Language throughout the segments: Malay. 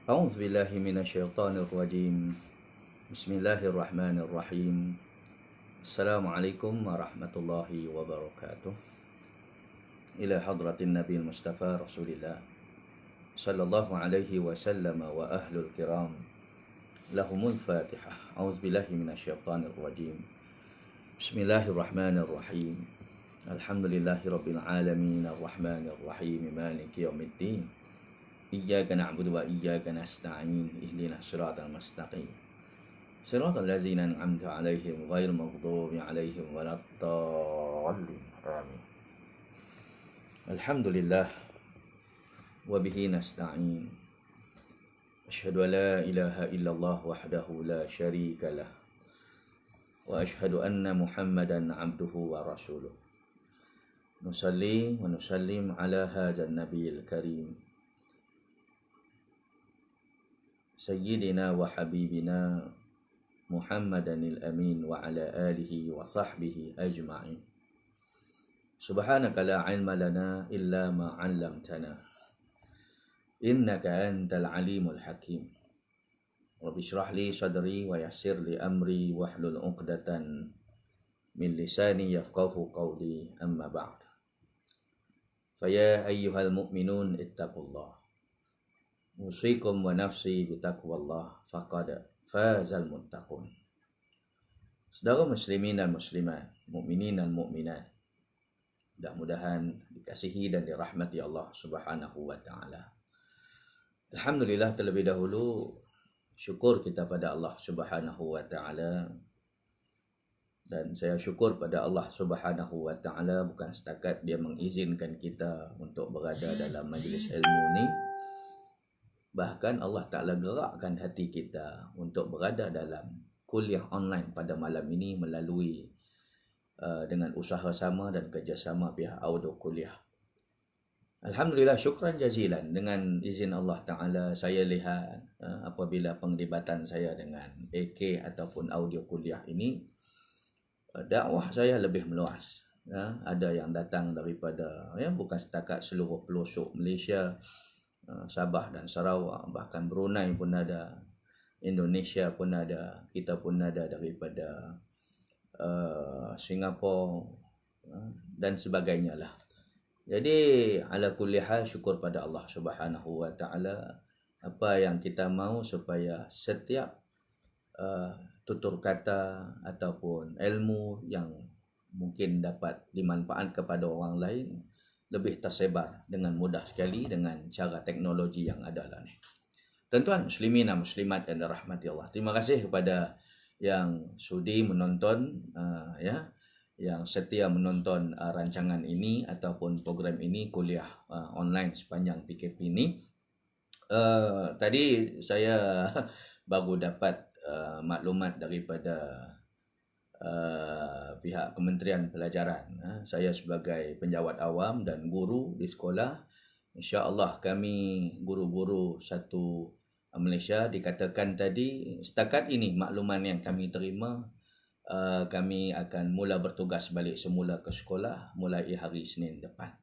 أعوذ بالله من الشيطان الرجيم. بسم الله الرحمن الرحيم. السلام عليكم ورحمة الله وبركاته. إلى حضرة النبي المصطفى رسول الله صلى الله عليه وسلم وأهل الكرام لهم الفاتحة. أعوذ بالله من الشيطان الرجيم. بسم الله الرحمن الرحيم. الحمد لله رب العالمين الرحمن الرحيم مالك يوم الدين. إياك نعبد وإياك نستعين اهدنا الصراط المستقيم صراط الذين أنعمت عليهم غير المغضوب عليهم ولا الضالين آمين. الحمد لله وبه نستعين. أشهد أن لا إله إلا الله وحده لا شريك له وأشهد أن محمدا عبده ورسوله. نصلي ونسلم على هذا النبي الكريم سيدنا وحبيبنا محمدا الأمين وعلى آله وصحبه أجمعين. سبحانك لا علم لنا إلا ما علمتنا إنك أنت العليم الحكيم. رب اشرح لي صدري ويسر لي أمري واحلل عقدة من لساني يفقهوا قولي. أما بعد، فيا أيها المؤمنون اتقوا الله Usikum wa nafsi bitaqwallah faqad fazal muttaqun. Saudara muslimin dan muslimat, mukminin dan mukminat, mudah-mudahan dikasihi dan dirahmati Allah Subhanahu wa taala. Alhamdulillah, terlebih dahulu syukur kita pada Allah Subhanahu wa taala. Dan saya syukur pada Allah Subhanahu wa taala bukan setakat dia mengizinkan kita untuk berada dalam majlis ilmu ni, bahkan Allah Ta'ala gerakkan hati kita untuk berada dalam kuliah online pada malam ini melalui dengan usaha sama dan kerjasama pihak audio kuliah. Alhamdulillah, syukran jazilan. Dengan izin Allah Ta'ala, saya lihat apabila penglibatan saya dengan AK ataupun audio kuliah ini, dakwah saya lebih meluas. Ada yang datang daripada bukan setakat seluruh pelosok Malaysia, Sabah dan Sarawak, bahkan Brunei pun ada, Indonesia pun ada, kita pun ada daripada Singapura dan sebagainya lah. Jadi ala kulli hal, syukur pada Allah Subhanahu wa taala. Apa yang kita mahu supaya setiap tutur kata ataupun ilmu yang mungkin dapat dimanfaat kepada orang lain lebih tersebar dengan mudah sekali dengan cara teknologi yang ada lah ni. Tuan-tuan muslimin dan muslimat yang dirahmati Allah, terima kasih kepada yang sudi menonton, yang setia menonton rancangan ini ataupun program ini, kuliah online sepanjang PKP ini. Tadi saya baru dapat maklumat daripada pihak Kementerian Pelajaran. Saya sebagai penjawat awam dan guru di sekolah, insya-Allah kami guru-guru satu Malaysia dikatakan tadi, setakat ini makluman yang kami terima, kami akan mula bertugas balik semula ke sekolah mulai hari Isnin depan.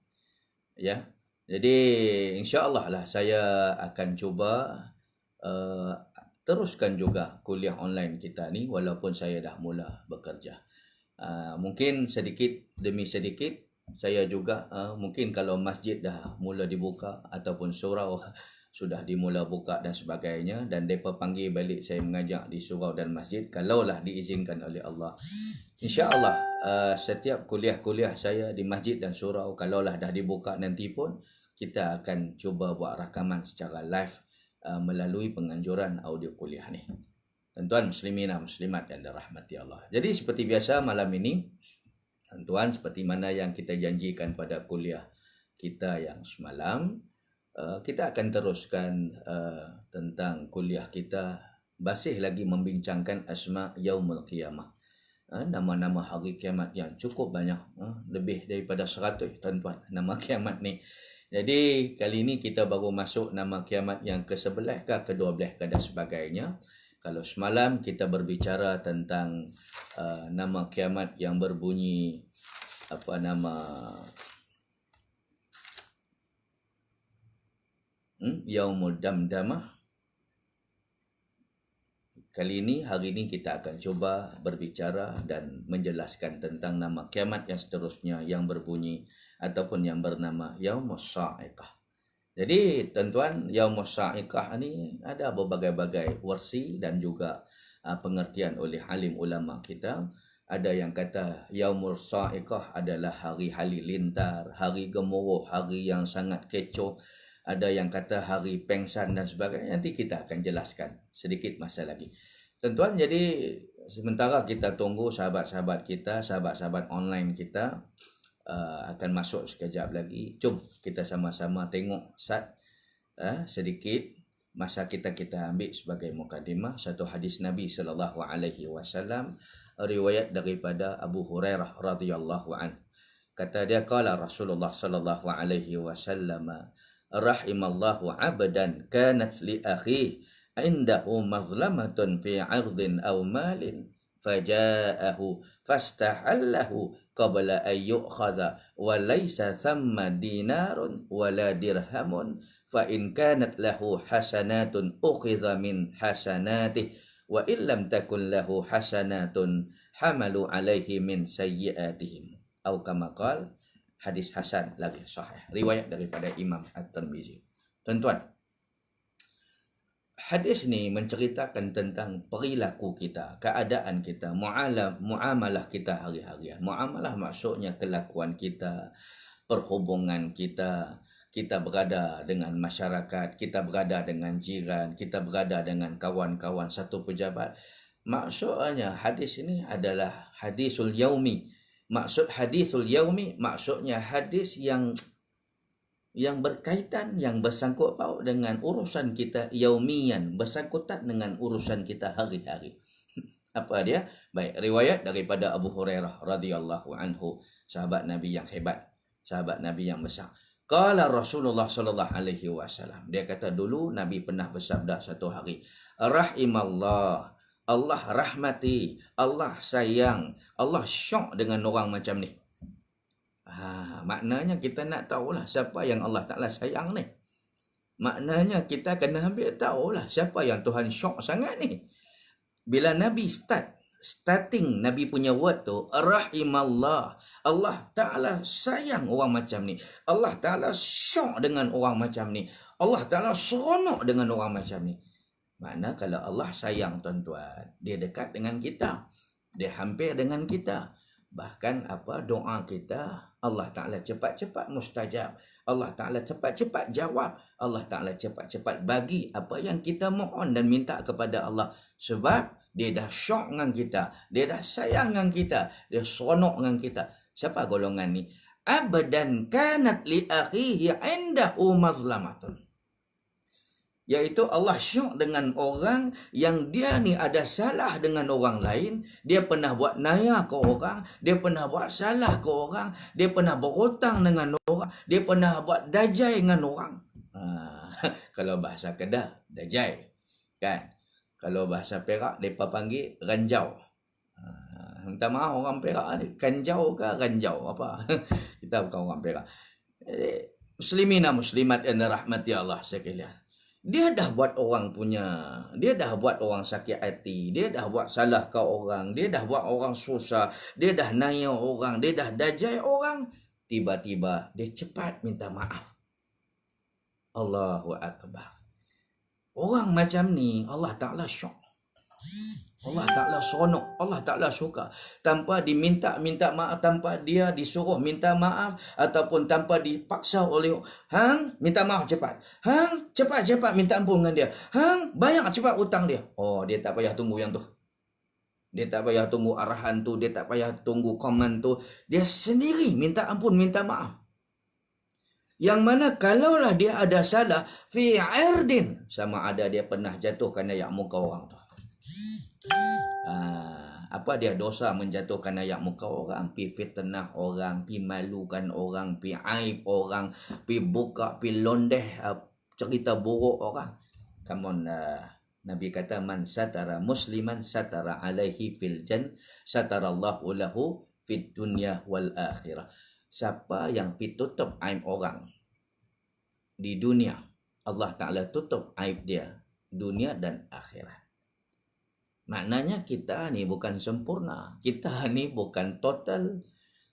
Ya. Jadi insya-Allah lah saya akan cuba teruskan juga kuliah online kita ni walaupun saya dah mula bekerja. Mungkin sedikit demi sedikit saya juga mungkin kalau masjid dah mula dibuka ataupun surau sudah dimula buka dan sebagainya, dan mereka panggil balik saya mengajak di surau dan masjid, kalaulah diizinkan oleh Allah, insya-Allah setiap kuliah-kuliah saya di masjid dan surau kalaulah dah dibuka nanti pun kita akan cuba buat rakaman secara live melalui penganjuran audio kuliah ni. Tuan-tuan muslimin dan muslimat yang dirahmati Allah. Jadi seperti biasa malam ini, tuan-tuan, seperti mana yang kita janjikan pada kuliah kita yang semalam, kita akan teruskan tentang kuliah kita, masih lagi membincangkan asma yaumul qiyamah. Nama-nama hari kiamat yang cukup banyak, lebih daripada 100 tuan-tuan nama kiamat ni. Jadi kali ini kita baru masuk nama kiamat yang ke-11 ke ke-12 dan sebagainya. Kalau semalam kita berbicara tentang nama kiamat yang berbunyi Yaumul Damdamah, Kali ini, hari ini kita akan cuba berbicara dan menjelaskan tentang nama kiamat yang seterusnya yang berbunyi ataupun yang bernama Yaumus Sa'iqah. Jadi, tuan-tuan, Yaumus Sa'iqah ni ada berbagai-bagai versi dan juga pengertian oleh alim ulama kita. Ada yang kata Yaumus Sa'iqah adalah hari halilintar, hari gemuruh, hari yang sangat kecoh. Ada yang kata hari pengsan dan sebagainya. Nanti kita akan jelaskan sedikit masa lagi. Tuan-tuan, jadi sementara kita tunggu sahabat-sahabat kita, sahabat-sahabat online kita akan masuk sekejap lagi. Jom kita sama-sama tengok sedikit masa kita ambil sebagai mukadimah satu hadis Nabi SAW, riwayat daripada Abu Hurairah radhiyallahu an. Kata dia, qala Rasulullah SAW, rahimallahu 'abdan kanat li akhi indahu mazlamatun fi 'ardin aw malin faja'ahu fastahallahu qabla an yu'khadha wa laysa thamma dinarun wala dirhamun fa in kanat lahu hasanatun ukhidha min hasanatihi wa illam takun lahu hasanatun hamalu alaihi min sayyi'atihim atau kama qala. Hadis hasan lagi sahih, riwayat daripada Imam At-Tirmizi. Tuan-tuan, hadis ni menceritakan tentang perilaku kita, keadaan kita, muamalah kita hari-harian. Muamalah maksudnya kelakuan kita, perhubungan kita, kita berada dengan masyarakat, kita berada dengan jiran, kita berada dengan kawan-kawan satu pejabat. Maksudnya hadis ini adalah hadisul yaumi. Maksud hadisul yaumi maksudnya hadis yang berkaitan, yang bersangkut paut dengan urusan kita yaumian, bersangkutan dengan urusan kita hari-hari. Apa dia? Baik, riwayat daripada Abu Hurairah radhiyallahu anhu, sahabat Nabi yang hebat, sahabat Nabi yang besar. Qala Rasulullah sallallahu alaihi wasallam. Dia kata dulu Nabi pernah bersabda satu hari, rahimallah, Allah rahmati, Allah sayang, Allah syok dengan orang macam ni. Maknanya kita nak tahulah siapa yang Allah Ta'ala sayang ni. Maknanya kita kena ambil tahulah siapa yang Tuhan syok sangat ni. Bila Nabi starting Nabi punya word tu, rahimallah, Allah Ta'ala sayang orang macam ni. Allah Ta'ala syok dengan orang macam ni. Allah Ta'ala seronok dengan orang macam ni. Makna kalau Allah sayang, tuan-tuan, dia dekat dengan kita, dia hampir dengan kita. Bahkan apa doa kita, Allah Ta'ala cepat-cepat mustajab, Allah Ta'ala cepat-cepat jawab, Allah Ta'ala cepat-cepat bagi apa yang kita mohon dan minta kepada Allah. Sebab dia dah syok dengan kita, dia dah sayang dengan kita, dia seronok dengan kita. Siapa golongan ni? Abadan kanat li akhihi indahu mazlamatun. Iaitu Allah syok dengan orang yang dia ni ada salah dengan orang lain. Dia pernah buat naya ke orang, dia pernah buat salah ke orang, dia pernah berhutang dengan orang, dia pernah buat dajai dengan orang. Kalau bahasa Kedah, dajai, kan? Kalau bahasa Perak, mereka panggil ranjau. Minta maaf orang Perak ni, kanjau ke ranjau, apa? Kita bukan orang Perak. Jadi, muslimina muslimat yang dirahmati Allah sekalian. Dia dah buat orang sakit hati, dia dah buat salah ke orang, dia dah buat orang susah, dia dah naya orang, dia dah dajai orang. Tiba-tiba dia cepat minta maaf. Allahu Akbar. Orang macam ni Allah Ta'ala syok, Allah Ta'ala seronok, Allah Ta'ala suka. Tanpa diminta maaf, tanpa dia disuruh minta maaf, ataupun tanpa dipaksa oleh minta maaf cepat, cepat minta ampun dengan dia, bayar cepat hutang dia. Dia tak payah tunggu yang tu, dia tak payah tunggu arahan tu, dia tak payah tunggu komen tu, dia sendiri minta ampun, minta maaf. Yang mana kalaulah dia ada salah fi irdin, sama ada dia pernah jatuhkan ayak muka orang tu. Apa dia dosa menjatuhkan ayak muka orang, pi fitnah orang, pi malukan orang, pi aib orang, pi buka, pi londeh cerita buruk orang. Come on, Nabi kata man satara musliman satara alaihi fil jan satarallahu lahu fid dunya wal akhirah. Siapa yang pi tutup aib orang di dunia, Allah Ta'ala tutup aib dia dunia dan akhirat. Maknanya kita ni bukan sempurna. Kita ni bukan total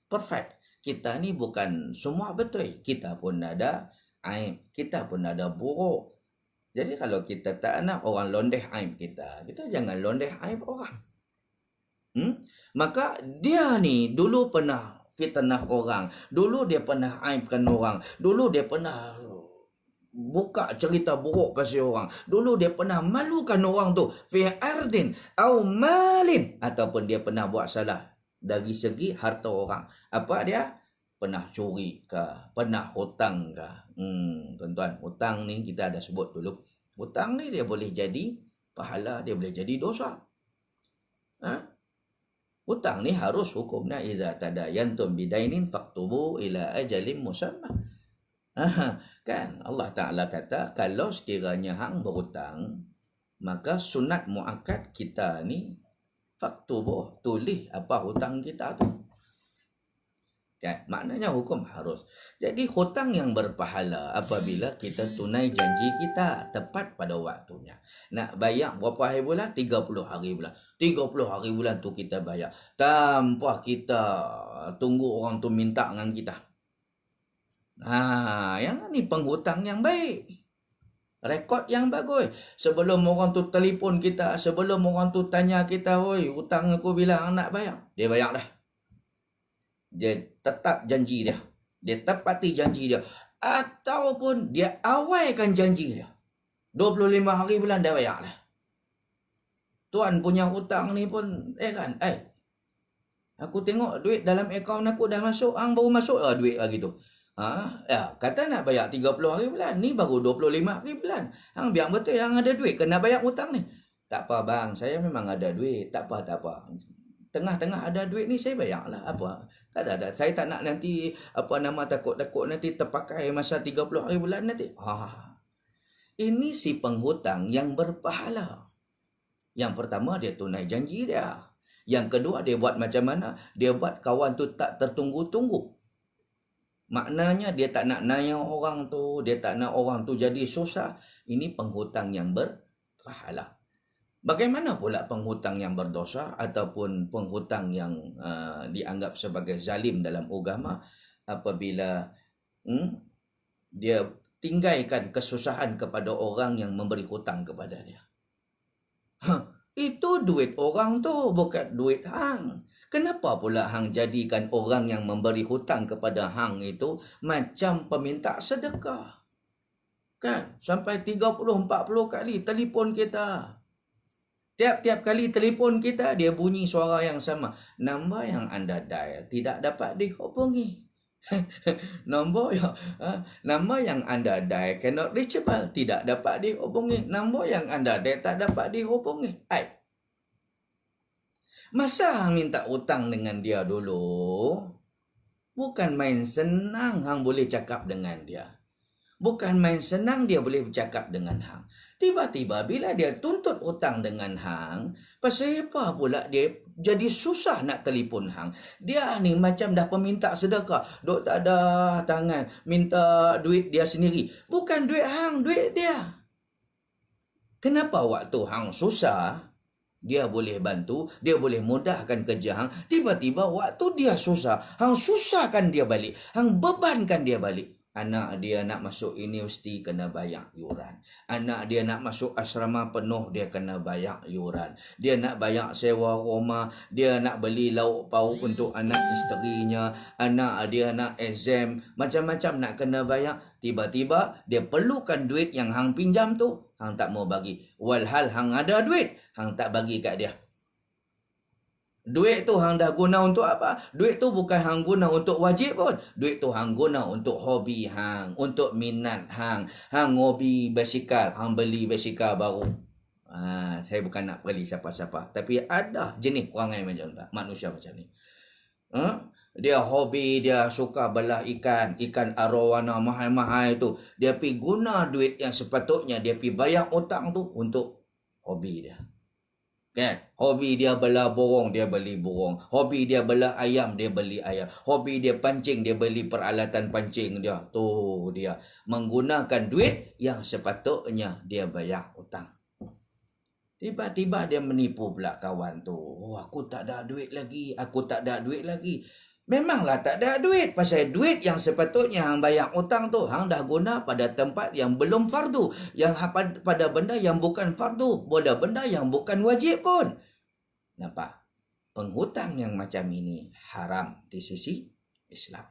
perfect. Kita ni bukan semua betul. Kita pun ada aib. Kita pun ada buruk. Jadi kalau kita tak nak orang londeh aib kita jangan londeh aib orang. Maka dia ni dulu pernah fitnah orang. Dulu dia pernah aibkan orang. Dulu dia pernah buka cerita buruk pasal orang. Dulu dia pernah malukan orang tu. Fi ardin au malin. Ataupun dia pernah buat salah dari segi harta orang. Apa dia? Pernah curi ke? Pernah hutang ke? Tuan-tuan, hutang ni kita ada sebut dulu. Hutang ni dia boleh jadi pahala, dia boleh jadi dosa. Hutang ni harus hukumnya idza tadayantum bidainin faktubu ila ajalin musamma. Kan Allah Ta'ala kata kalau sekiranya hang berhutang, maka sunat muakkad kita ni faktubuh, tulis apa hutang kita tu. Kan? Maknanya hukum harus. Jadi hutang yang berpahala apabila kita tunai janji kita tepat pada waktunya. Nak bayar berapa hari bulan? 30 hari bulan. 30 hari bulan tu kita bayar. Tanpa kita tunggu orang tu minta dengan kita. Yang ni penghutang yang baik. Rekod yang bagus. Sebelum orang tu telefon kita, sebelum orang tu tanya kita, "Oi, hutang aku bila nak bayar?" Dia bayar dah. Dia tetap janji dia. Dia tepati janji dia. Ataupun dia awaikan janji dia. 25 hari bulan dah bayar lah. Tuan punya hutang ni pun, kan? Aku tengok duit dalam akaun aku dah masuk. Hang baru masuk lah duit lagi tu. Kata nak bayar 30 hari bulan. Ni baru 25 hari bulan. Hang biar betul yang ada duit. Kena bayar hutang ni. Tak apa bang, saya memang ada duit. Tak apa. Tengah-tengah ada duit ni saya bayar lah. Apa? Tak ada. Saya tak nak nanti, takut-takut nanti terpakai masa 30 hari bulan nanti. Ini si penghutang yang berpahala. Yang pertama dia tunai janji dia. Yang kedua dia buat macam mana? Dia buat kawan tu tak tertunggu-tunggu. Maknanya dia tak nak nanya orang tu. Dia tak nak orang tu jadi susah. Ini penghutang yang berpahala. Bagaimana pula penghutang yang berdosa ataupun penghutang yang dianggap sebagai zalim dalam agama apabila dia tinggalkan kesusahan kepada orang yang memberi hutang kepada dia. Itu duit orang tu, bukan duit hang. Kenapa pula hang jadikan orang yang memberi hutang kepada hang itu macam peminta sedekah? Kan? Sampai 30-40 kali telefon kita. Tiap-tiap kali telefon kita, dia bunyi suara yang sama. Nombor yang anda dial tidak dapat dihubungi. Nombor yang anda dial cannot reachable, tidak dapat dihubungi. Nombor yang anda dial tak dapat dihubungi. Masa minta hutang dengan dia dulu, bukan main senang hang boleh cakap dengan dia. Bukan main senang dia boleh bercakap dengan hang. Tiba-tiba bila dia tuntut hutang dengan hang, pasal apa pula dia jadi susah nak telefon hang. Dia ni macam dah peminta sedekah. Duk tak ada tangan, minta duit dia sendiri. Bukan duit hang, duit dia. Kenapa waktu hang susah, dia boleh bantu, dia boleh mudahkan kerja hang. Tiba-tiba waktu dia susah, hang susahkan dia balik. Hang bebankan dia balik. Anak dia nak masuk universiti kena bayar yuran. Anak dia nak masuk asrama penuh dia kena bayar yuran. Dia nak bayar sewa rumah. Dia nak beli lauk pauk untuk anak isterinya. Anak dia nak exam. Macam-macam nak kena bayar. Tiba-tiba dia perlukan duit yang hang pinjam tu. Hang tak mau bagi. Walhal hang ada duit. Hang tak bagi kat dia. Duit tu hang dah guna untuk apa? Duit tu bukan hang guna untuk wajib pun. Duit tu hang guna untuk hobi hang, untuk minat hang. Hang hobi basikal, hang beli basikal baru. Saya bukan nak beli siapa-siapa, tapi ada jenis perangai macam tu, manusia macam ni. Dia hobi, dia suka belah ikan arowana mahal-mahal tu. Dia pi guna duit yang sepatutnya dia pi bayar hutang tu untuk hobi dia. Kan? Hobi dia belah burung, dia beli burung. Hobi dia belah ayam, dia beli ayam. Hobi dia pancing, dia beli peralatan pancing dia. Tu dia menggunakan duit yang sepatutnya dia bayar hutang. Tiba-tiba dia menipu pula kawan tu. Oh, aku tak ada duit lagi. Aku tak ada duit lagi. Memanglah tak ada duit. Pasal duit yang sepatutnya hang bayar hutang tu, hang dah guna pada tempat yang belum fardu. Yang pada benda yang bukan fardu. Pada benda yang bukan wajib pun. Nampak? Penghutang yang macam ini haram di sisi Islam.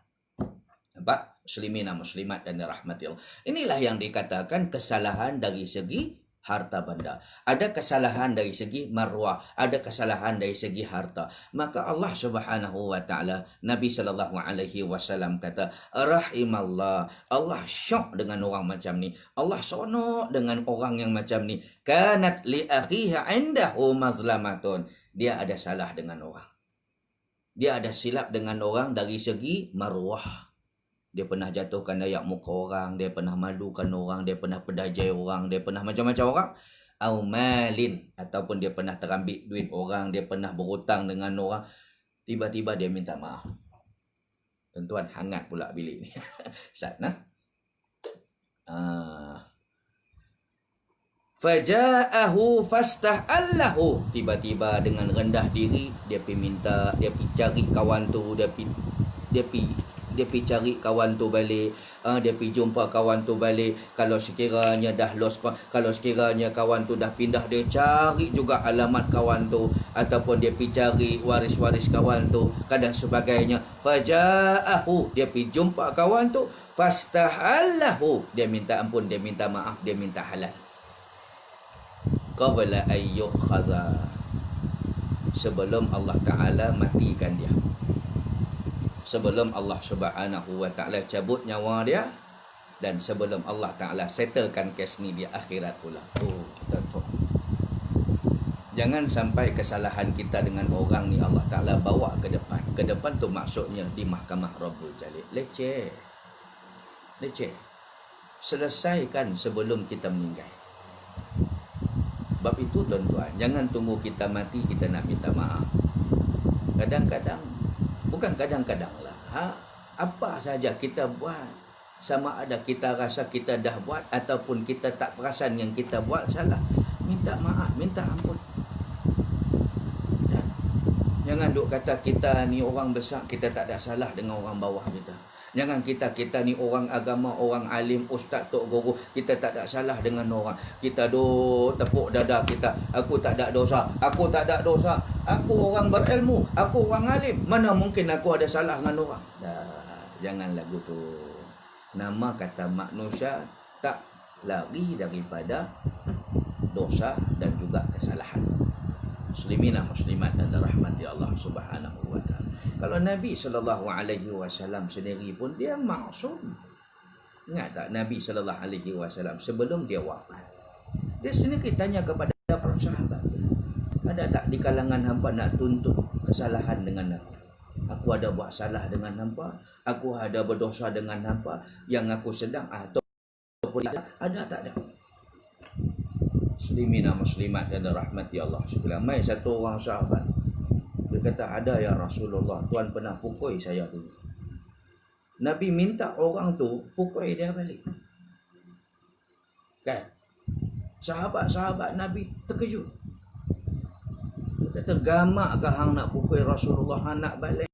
Nampak? Muslimin dan muslimat dan dirahmati Allah. Inilah yang dikatakan kesalahan dari segi harta benda. Ada kesalahan dari segi maruah, ada kesalahan dari segi harta. Maka Allah Subhanahu wa taala, Nabi sallallahu alaihi wasallam kata, rahimallah. Allah syok dengan orang macam ni. Allah sonok dengan orang yang macam ni. Kanat li akhiha indahu mazlamatun. Dia ada salah dengan orang. Dia ada silap dengan orang dari segi maruah. Dia pernah jatuhkan ayak muka orang, dia pernah malukan orang, dia pernah pedajai orang, dia pernah macam-macam orang. Au malin, ataupun dia pernah terambil duit orang, dia pernah berhutang dengan orang. Tiba-tiba dia minta maaf. Tuan-tuan, hangat pula bilik ni. Sat, nah. Faja'ahu fastah'allahu. Tiba-tiba dengan rendah diri, dia pergi minta, dia pergi cari kawan tu, dia pergi cari kawan tu balik. Dia pergi jumpa kawan tu balik. Kalau sekiranya dah lost, kalau sekiranya kawan tu dah pindah, dia cari juga alamat kawan tu. Ataupun dia pergi cari waris-waris kawan tu, kadang sebagainya. Faja'ahu, dia pergi jumpa kawan tu. Fastahallahu, dia minta ampun, dia minta maaf, dia minta halal. Qabla ayyuk khaza, sebelum Allah Ta'ala matikan dia. Sebelum Allah Subhanahu wa taala cabut nyawa dia, dan sebelum Allah Taala settlekan kes ni di akhirat pula. Jangan sampai kesalahan kita dengan orang ni Allah Taala bawa ke depan. Ke depan tu maksudnya di mahkamah Rabbul Jalil. Leceh. Selesaikan sebelum kita meninggal. Sebab itu tuan-tuan, jangan tunggu kita mati kita nak minta maaf. Kadang-kadang, bukan kadang-kadang lah, apa saja kita buat, sama ada kita rasa kita dah buat ataupun kita tak perasan yang kita buat salah, minta maaf, minta ampun. Jangan duk kata kita ni orang besar, kita tak ada salah dengan orang bawah kita. Jangan kita ni orang agama, orang alim, ustaz, tok guru, kita tak ada salah dengan orang. Kita duk tepuk dada kita, aku tak ada dosa, aku tak ada dosa, aku orang berilmu, aku orang alim, mana mungkin aku ada salah dengan orang. Jangan lagu tu. Nama kata manusia tak lari daripada dosa dan juga kesalahan. Muslimin dan muslimat dan dirahmati Allah Subhanahu wa taala. Kalau Nabi sallallahu alaihi wasallam sendiri pun dia maksum. Ingat tak Nabi sallallahu alaihi wasallam sebelum dia wafat, dia sendiri tanya kepada para sahabat, ada tak di kalangan hangpa nak tuntut kesalahan dengan Nabi? Aku ada buat salah dengan hangpa, aku ada berdosa dengan hangpa yang aku sedang ataupun ada tak ada? Muslimin dan muslimat dan rahmati Allah sekalian. Mai satu orang sahabat, dia kata, ada ya Rasulullah, Tuan pernah pukul saya dulu. Nabi minta orang tu pukul dia balik. Kan? Sahabat-sahabat Nabi terkejut. Dia kata, gamak ke hang nak pukul Rasulullah, hang nak balik?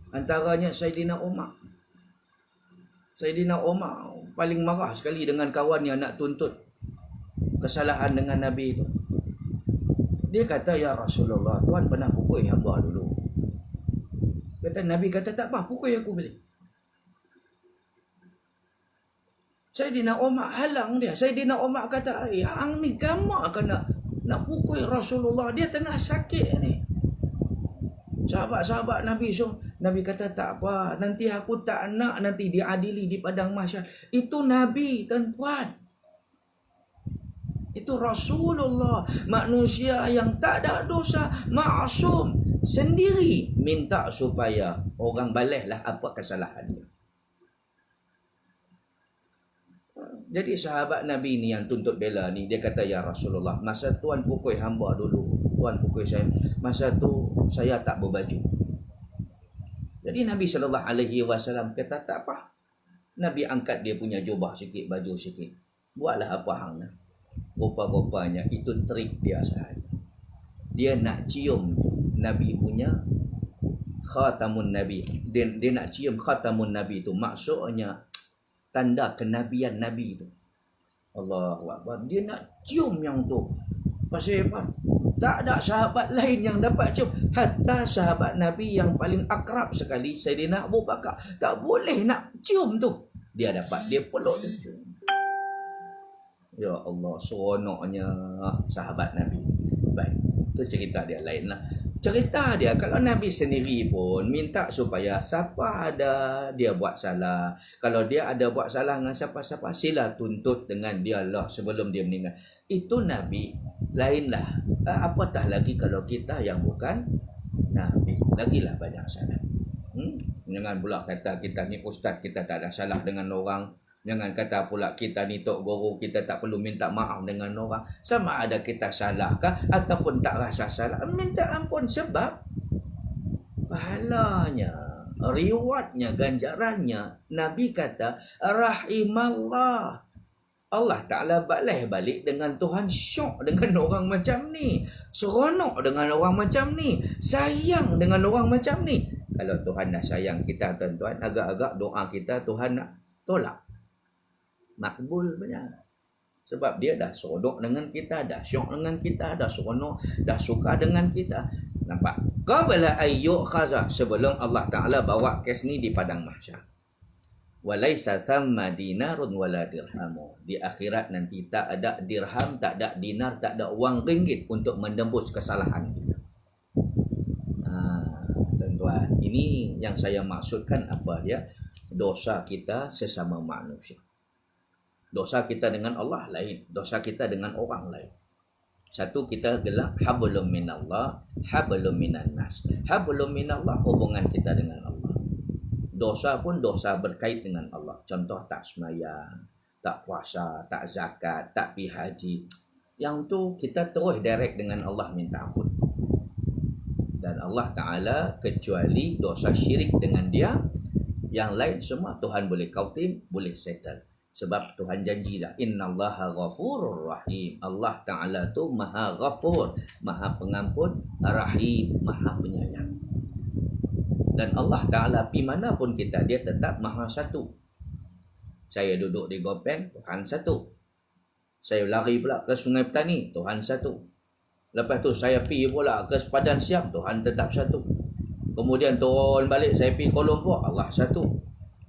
Antaranya Saidina Umar. Saidina Umar paling marah sekali dengan kawan yang nak tuntut kesalahan dengan Nabi itu. Dia kata, ya Rasulullah, Tuan pernah pukul hamba dulu. Kata Nabi kata, tak apa, pukul aku balik. Saidina Umar halang dia. Saidina Umar kata, hang ni gamak ke nak pukul Rasulullah, dia tengah sakit ni. Sahabat-sahabat Nabi, so Nabi kata, tak apa, nanti aku tak nak nanti diadili di padang mahsyar. Itu Nabi, tuan-tuan. Itu Rasulullah, manusia yang tak ada dosa, maksum, sendiri minta supaya orang balaslah apa kesalahan dia. Jadi sahabat Nabi ni yang tuntut bela ni, dia kata, ya Rasulullah, masa Tuan pukul hamba dulu, Tuan pukul saya, masa tu saya tak berbaju. Jadi Nabi SAW kata, tak apa. Nabi angkat dia punya jubah sikit, baju sikit. Buatlah apa hang nak. rupa-rupanya itu trik dia sahaja. Dia nak cium Nabi punya khatamun Nabi. Dia nak cium khatamun Nabi itu. Maksudnya tanda kenabian Nabi itu. Allahu Akbar. Dia nak cium yang tu. Pasal apa? Tak ada sahabat lain yang dapat cium. Hatta sahabat Nabi yang paling akrab sekali, Sayyidina Abu Bakar, tak boleh nak cium tu. Dia dapat, dia peluk dia cium. Ya Allah, seronoknya sahabat Nabi. Baik, itu cerita dia lain lah. Cerita dia, kalau Nabi sendiri pun minta supaya siapa ada dia buat salah. Kalau dia ada buat salah dengan siapa-siapa, sila tuntut dengan dia lah sebelum dia meninggal. Itu Nabi, lainlah. Apatah lagi kalau kita yang bukan Nabi. Lagilah banyak salah. Jangan pula kata kita ni ustaz, kita tak ada salah dengan orang. Jangan kata pula kita ni tok guru, kita tak perlu minta maaf dengan orang. Sama ada kita salahkah ataupun tak rasa salah, minta ampun, sebab pahalanya, rewardnya, ganjarannya, Nabi kata rahimallah. Allah Ta'ala balas balik dengan Tuhan syok dengan orang macam ni, seronok dengan orang macam ni, sayang dengan orang macam ni. Kalau Tuhan dah sayang kita, tuan-tuan, agak-agak doa kita Tuhan nak tolak. Makbul banyak. Sebab dia dah seronok dengan kita, dah syok dengan kita, dah seronok, dah suka dengan kita. Nampak? Qabla ayyuk khaza, sebelum Allah Ta'ala bawa kes ni di padang mahsyar. Walaysa thamma dinarun wala dirhamu. Di akhirat nanti tak ada dirham, tak ada dinar, tak ada wang ringgit untuk menembus kesalahan kita. Tuan-tuan, ini yang saya maksudkan apa dia? Dosa kita sesama manusia. Dosa kita dengan Allah lain, dosa kita dengan orang lain. Satu, kita gelar hablum minallah, hablum minan nas. Hablum minallah, hubungan kita dengan Allah. Dosa pun dosa berkait dengan Allah. Contoh, tak sembahyang, tak puasa, tak zakat, tak pergi haji. Yang tu kita terus direct dengan Allah minta ampun. Dan Allah Ta'ala kecuali dosa syirik dengan dia, yang lain semua Tuhan boleh kautim, boleh settle. Sebab Tuhan janji dah, innallaha ghafurur rahim. Allah Ta'ala tu maha ghafur, maha pengampun, rahim, maha penyayang. Dan Allah Ta'ala pi mana pun kita, dia tetap maha satu. Saya duduk di Gopen, Tuhan satu. Saya lari pula ke Sungai Petani, Tuhan satu. Lepas tu saya pi pula ke Sepadan Siam, Tuhan tetap satu. Kemudian turun balik, saya pi Kuala Lumpur, Allah satu.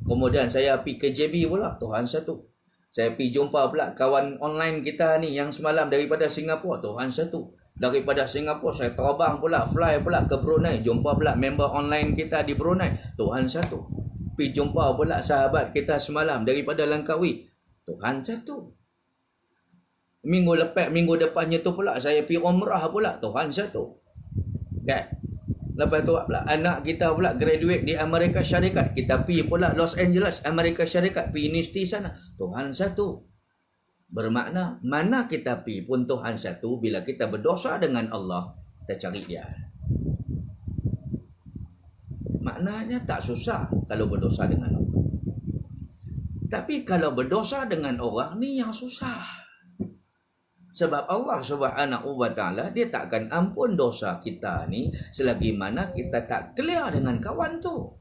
Kemudian saya pergi ke JB pula, Tuhan satu. Saya pergi jumpa pula kawan online kita ni yang semalam daripada Singapura, Tuhan satu. Daripada Singapura saya terbang pula, fly pula ke Brunei, jumpa pula member online kita di Brunei, Tuhan satu. Pergi jumpa pula sahabat kita semalam daripada Langkawi, Tuhan satu. Minggu depannya tu pula saya pergi umrah pula, Tuhan satu. Kan? Lepas tu pula anak kita pula graduate di Amerika Syarikat, kita pergi pula Los Angeles, Amerika Syarikat, pergi universiti sana, Tuhan satu. Bermakna mana kita pergi pun Tuhan satu. Bila kita berdosa dengan Allah, kita cari dia. Maknanya tak susah kalau berdosa dengan Allah. Tapi kalau berdosa dengan orang ni yang susah. Sebab Allah Subhanahu wa Ta'ala, dia takkan ampun dosa kita ni selagi mana kita tak clear dengan kawan tu.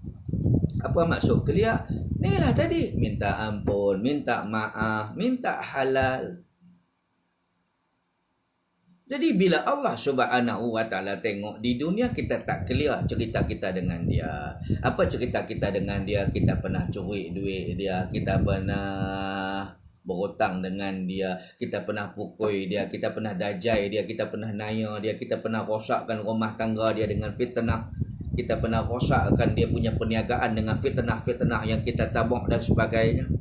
Apa maksud clear? Inilah tadi, minta ampun, minta maaf, minta halal. Jadi bila Allah Subhanahu wa Ta'ala tengok di dunia kita tak clear cerita kita dengan dia. Apa cerita kita dengan dia? Kita pernah curi duit dia, kita pernah berhutang dengan dia, kita pernah pukul dia, kita pernah dajai dia, kita pernah naya dia, kita pernah rosakkan rumah tangga dia dengan fitnah, kita pernah rosakkan dia punya perniagaan dengan fitnah-fitnah yang kita tabung dan sebagainya.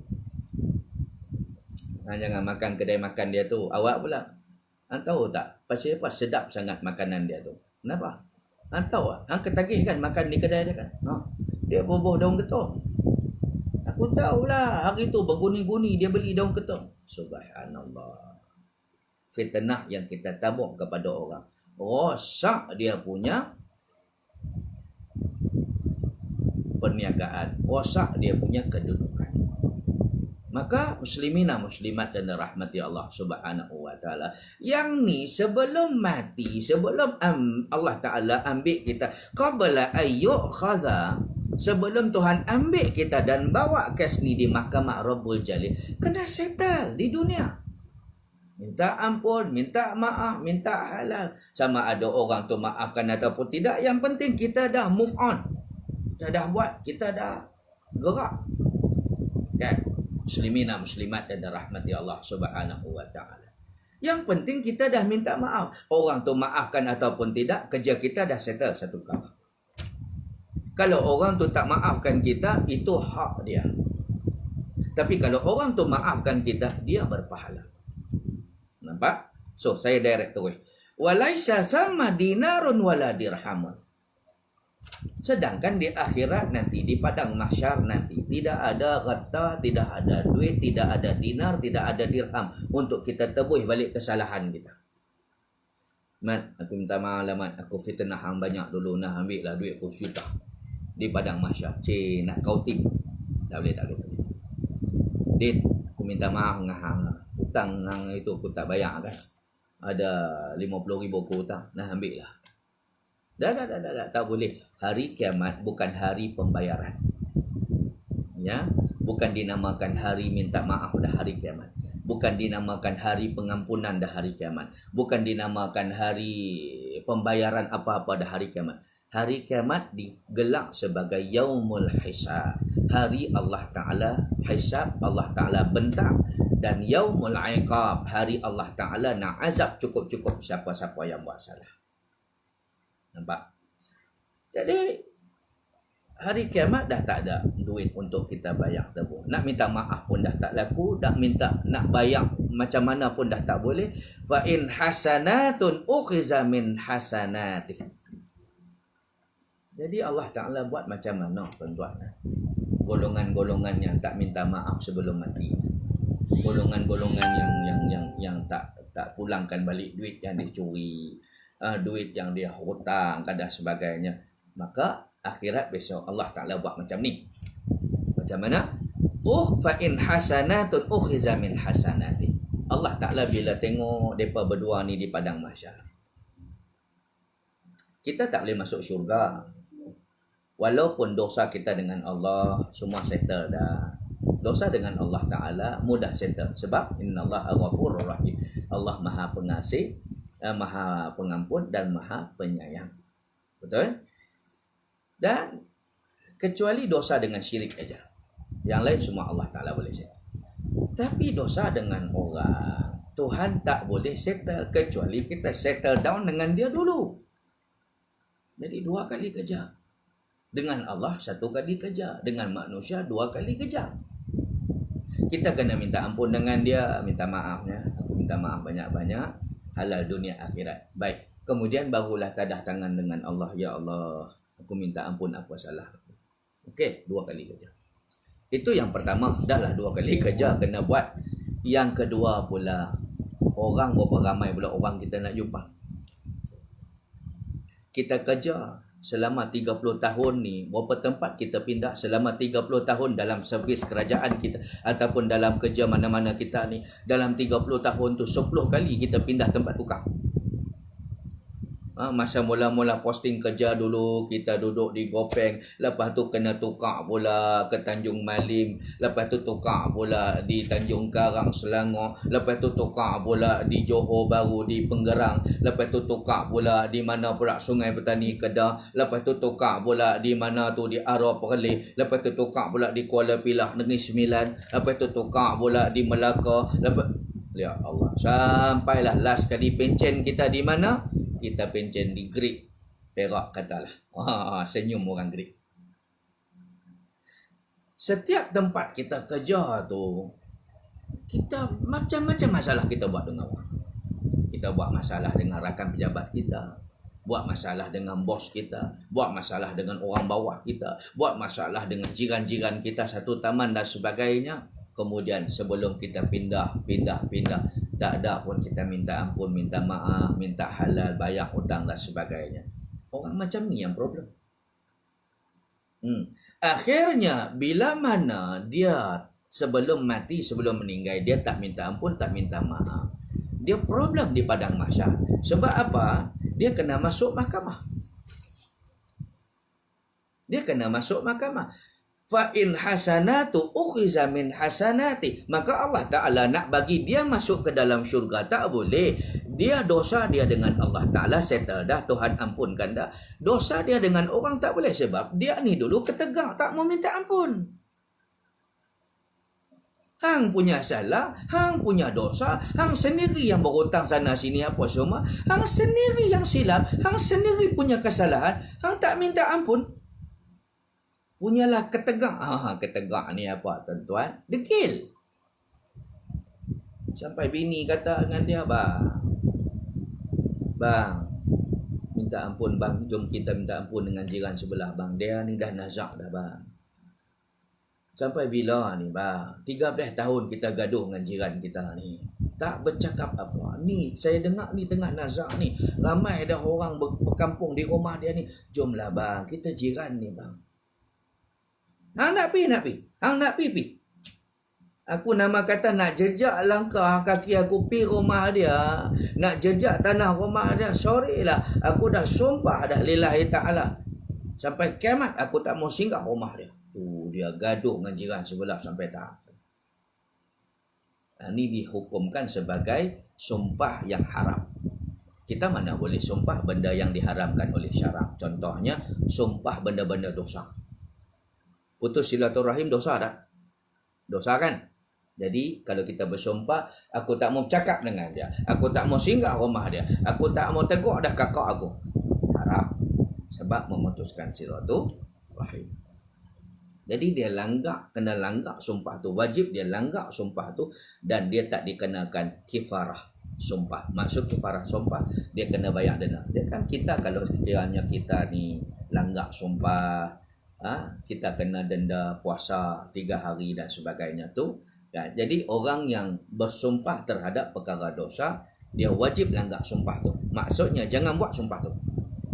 Jangan makan kedai makan dia tu. Awak pula, tahu tak pasal apa sedap sangat makanan dia tu? Kenapa? Tahu tak? Ketagih kan makan di kedai dia kan? Dia bubuh daun ketung. Aku tahulah, hari tu berguni-guni dia beli daun ketung. Subhanallah. Fitnah yang kita tabung kepada orang. Rosak dia punya perniagaan. Rosak dia punya kedudukan. Maka muslimina muslimat dan rahmati Allah Subhanahu wa taala. Yang ni sebelum mati, sebelum Allah Taala ambil kita, qabla ayyuk khaza, sebelum Tuhan ambil kita dan bawa kes ni di mahkamah Rabbul Jalil, kena settle di dunia. Minta ampun, minta maaf, minta halal. Sama ada orang tu maafkan ataupun tidak, yang penting kita dah move on. Kita dah buat, kita dah gerak. Kan? Muslimina muslimat dan rahmati Allah Subhanahu wa taala. Yang penting kita dah minta maaf. Orang tu maafkan ataupun tidak, kerja kita dah settle satu kali. Kalau orang tu tak maafkan kita, itu hak dia. Tapi kalau orang tu maafkan kita, dia berpahala. Nampak? So, saya direct terus. Walaisa sama dinarun wala dirhamun. Sedangkan di akhirat nanti, di padang mahsyar nanti, tidak ada harta, tidak ada duit, tidak ada dinar, tidak ada dirham untuk kita tebus balik kesalahan kita. Mat, aku minta maaf lah Mat, aku fitnah hang banyak dulu, nak ambil lah duit aku juta di padang mahsyar. Cik, nak kau tim. Tak boleh. Dit, aku minta maaf dengan hang. Hutang hang itu aku tak bayar kan. Ada 50,000 aku hutang, nak ambil lah. Dah, tak boleh. Hari kiamat bukan hari pembayaran. Ya, bukan dinamakan hari minta maaf dah hari kiamat. Bukan dinamakan hari pengampunan dah hari kiamat. Bukan dinamakan hari pembayaran apa-apa dah hari kiamat. Hari kiamat digelar sebagai Yaumul Hisab. Hari Allah Ta'ala hisab, Allah Ta'ala bentak. Dan Yaumul Iqab, hari Allah Ta'ala nak azab cukup-cukup siapa-siapa yang buat salah. Nampak? Jadi hari kiamat dah tak ada duit untuk kita bayar tebus. Nak minta maaf pun dah tak laku, nak bayar macam mana pun dah tak boleh. Fa in hasanatun ukhiza min hasanatih. Jadi Allah Taala buat macam mana tuan-tuan? Golongan-golongan yang tak minta maaf sebelum mati. Golongan-golongan yang tak pulangkan balik duit yang dicuri. Duit yang dia hutang dan sebagainya. Maka akhirat besok Allah Ta'ala buat macam ni. Macam mana? Fa in hasanatun ukhiza min hasanati. Allah Ta'ala bila tengok mereka berdua ni di padang mahsyar, kita tak boleh masuk syurga. Walaupun dosa kita dengan Allah semua settle dah. Dosa dengan Allah Ta'ala mudah settle. Sebab innallaha ghafurur rahim. Allah Maha Pengasih, Maha Pengampun dan Maha Penyayang. Betul? Dan kecuali dosa dengan syirik aja. Yang lain semua Allah Ta'ala boleh settle. Tapi dosa dengan orang, Tuhan tak boleh settle kecuali kita settle down dengan dia dulu. Jadi 2 kali kerja. Dengan Allah 1 kali kerja. Dengan manusia 2 kali kerja. Kita kena minta ampun dengan dia, minta maafnya. Aku minta maaf banyak-banyak. Halal dunia akhirat. Baik. Kemudian barulah tadah tangan dengan Allah. Ya Allah, aku minta ampun apa salah aku. Okey, 2 kali kerja. Itu yang pertama. Dahlah 2 kali kerja kena buat. Yang kedua pula, orang berapa ramai pula orang kita nak jumpa. Kita kerja selama 30 tahun ni, berapa tempat kita pindah selama 30 tahun dalam servis kerajaan kita ataupun dalam kerja mana-mana kita ni. Dalam 30 tahun tu 10 kali kita pindah tempat tukar. Masa mula-mula posting kerja dulu, kita duduk di Gopeng. Lepas tu kena tukar pula ke Tanjung Malim. Lepas tu tukar pula di Tanjung Karang, Selangor. Lepas tu tukar pula di Johor Bahru, di Penggerang. Lepas tu tukar pula di mana pula Sungai Petani, Kedah. Lepas tu tukar pula di mana tu di Arah Perlis. Lepas tu tukar pula di Kuala Pilah, Negeri Sembilan. Lepas tu tukar pula di Melaka. Ya Allah, sampailah last kali pencen kita di mana? Kita pencen di Greek, Perak katalah. Senyum orang Greek. Setiap tempat kita kerja tu, kita macam-macam masalah kita buat dengan orang. Kita buat masalah dengan rakan pejabat kita, buat masalah dengan bos kita, buat masalah dengan orang bawah kita, buat masalah dengan jiran-jiran kita satu taman dan sebagainya. Kemudian sebelum kita pindah, tak ada pun kita minta ampun, minta maaf, minta halal, bayar hutang dan sebagainya. Orang macam ni yang problem. Akhirnya bila mana dia sebelum mati, sebelum meninggal, dia tak minta ampun, tak minta maaf, dia problem di padang mahsyar. Sebab apa? Dia kena masuk mahkamah. Dia kena masuk mahkamah. Fa in hasanatu ukhiza min hasanati. Maka Allah Ta'ala nak bagi dia masuk ke dalam syurga, tak boleh. Dia dosa dia dengan Allah Ta'ala settle dah, Tuhan ampunkan dah. Dosa dia dengan orang tak boleh, sebab dia ni dulu ketegak, tak mau minta ampun. Hang punya salah, hang punya dosa, hang sendiri yang berhutang sana sini apa semua, hang sendiri yang silap, hang sendiri punya kesalahan, hang tak minta ampun. Punyalah ketegak. Ketegak ni apa tuan-tuan? Degil. Sampai bini kata dengan dia, bang, minta ampun bang, jom kita minta ampun dengan jiran sebelah bang. Dia ni dah nazak dah bang. Sampai bila ni bang? 13 tahun kita gaduh dengan jiran kita ni. Tak bercakap apa. Ni saya dengar ni tengah nazak ni. Ramai dah orang berkampung di rumah dia ni. Jomlah bang, kita jiran ni bang. Hang nak pi? Hang nak pi? Aku nama kata nak jejak langkah kaki aku pi rumah dia. Nak jejak tanah rumah dia. Sorry lah. Aku dah sumpah dah lillahi ta'ala. Sampai kiamat aku tak mau singgah rumah dia. Dia gaduh dengan jiran sebelah sampai tak. Ini dihukumkan sebagai sumpah yang haram. Kita mana boleh sumpah benda yang diharamkan oleh syarak. Contohnya, sumpah benda-benda dosa. Putus silaturahim dosa tak? Dosa kan? Jadi kalau kita bersumpah, aku tak mau bercakap dengan dia, aku tak mau singgah rumah dia, aku tak mau tegur dah kakak aku, haram. Sebab memutuskan silaturahim. Jadi dia kena langgar sumpah tu. Wajib dia langgar sumpah tu. Dan dia tak dikenakan kifarah sumpah. Maksud kifarah sumpah, dia kena bayar denda. Dia kan kita kalau sekiranya kita ni langgar sumpah, kita kena denda puasa 3 hari dan sebagainya tu. Jadi orang yang bersumpah terhadap perkara dosa, dia wajib langgar sumpah tu. Maksudnya jangan buat sumpah tu,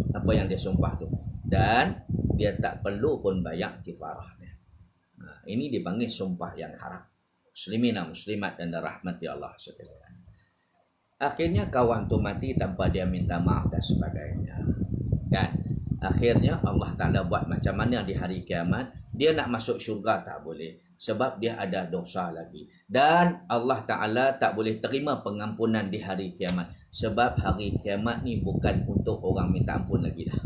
apa yang dia sumpah tu. Dan dia tak perlu pun bayar kifarah. Ini dipanggil sumpah yang haram. Muslimin dan muslimat dan rahmati Allah sekalian. Akhirnya kawan tu mati tanpa dia minta maaf dan sebagainya. Kan? Akhirnya Allah Ta'ala buat macam mana di hari kiamat. Dia nak masuk syurga tak boleh. Sebab dia ada dosa lagi. Dan Allah Ta'ala tak boleh terima pengampunan di hari kiamat. Sebab hari kiamat ni bukan untuk orang minta ampun lagi dah.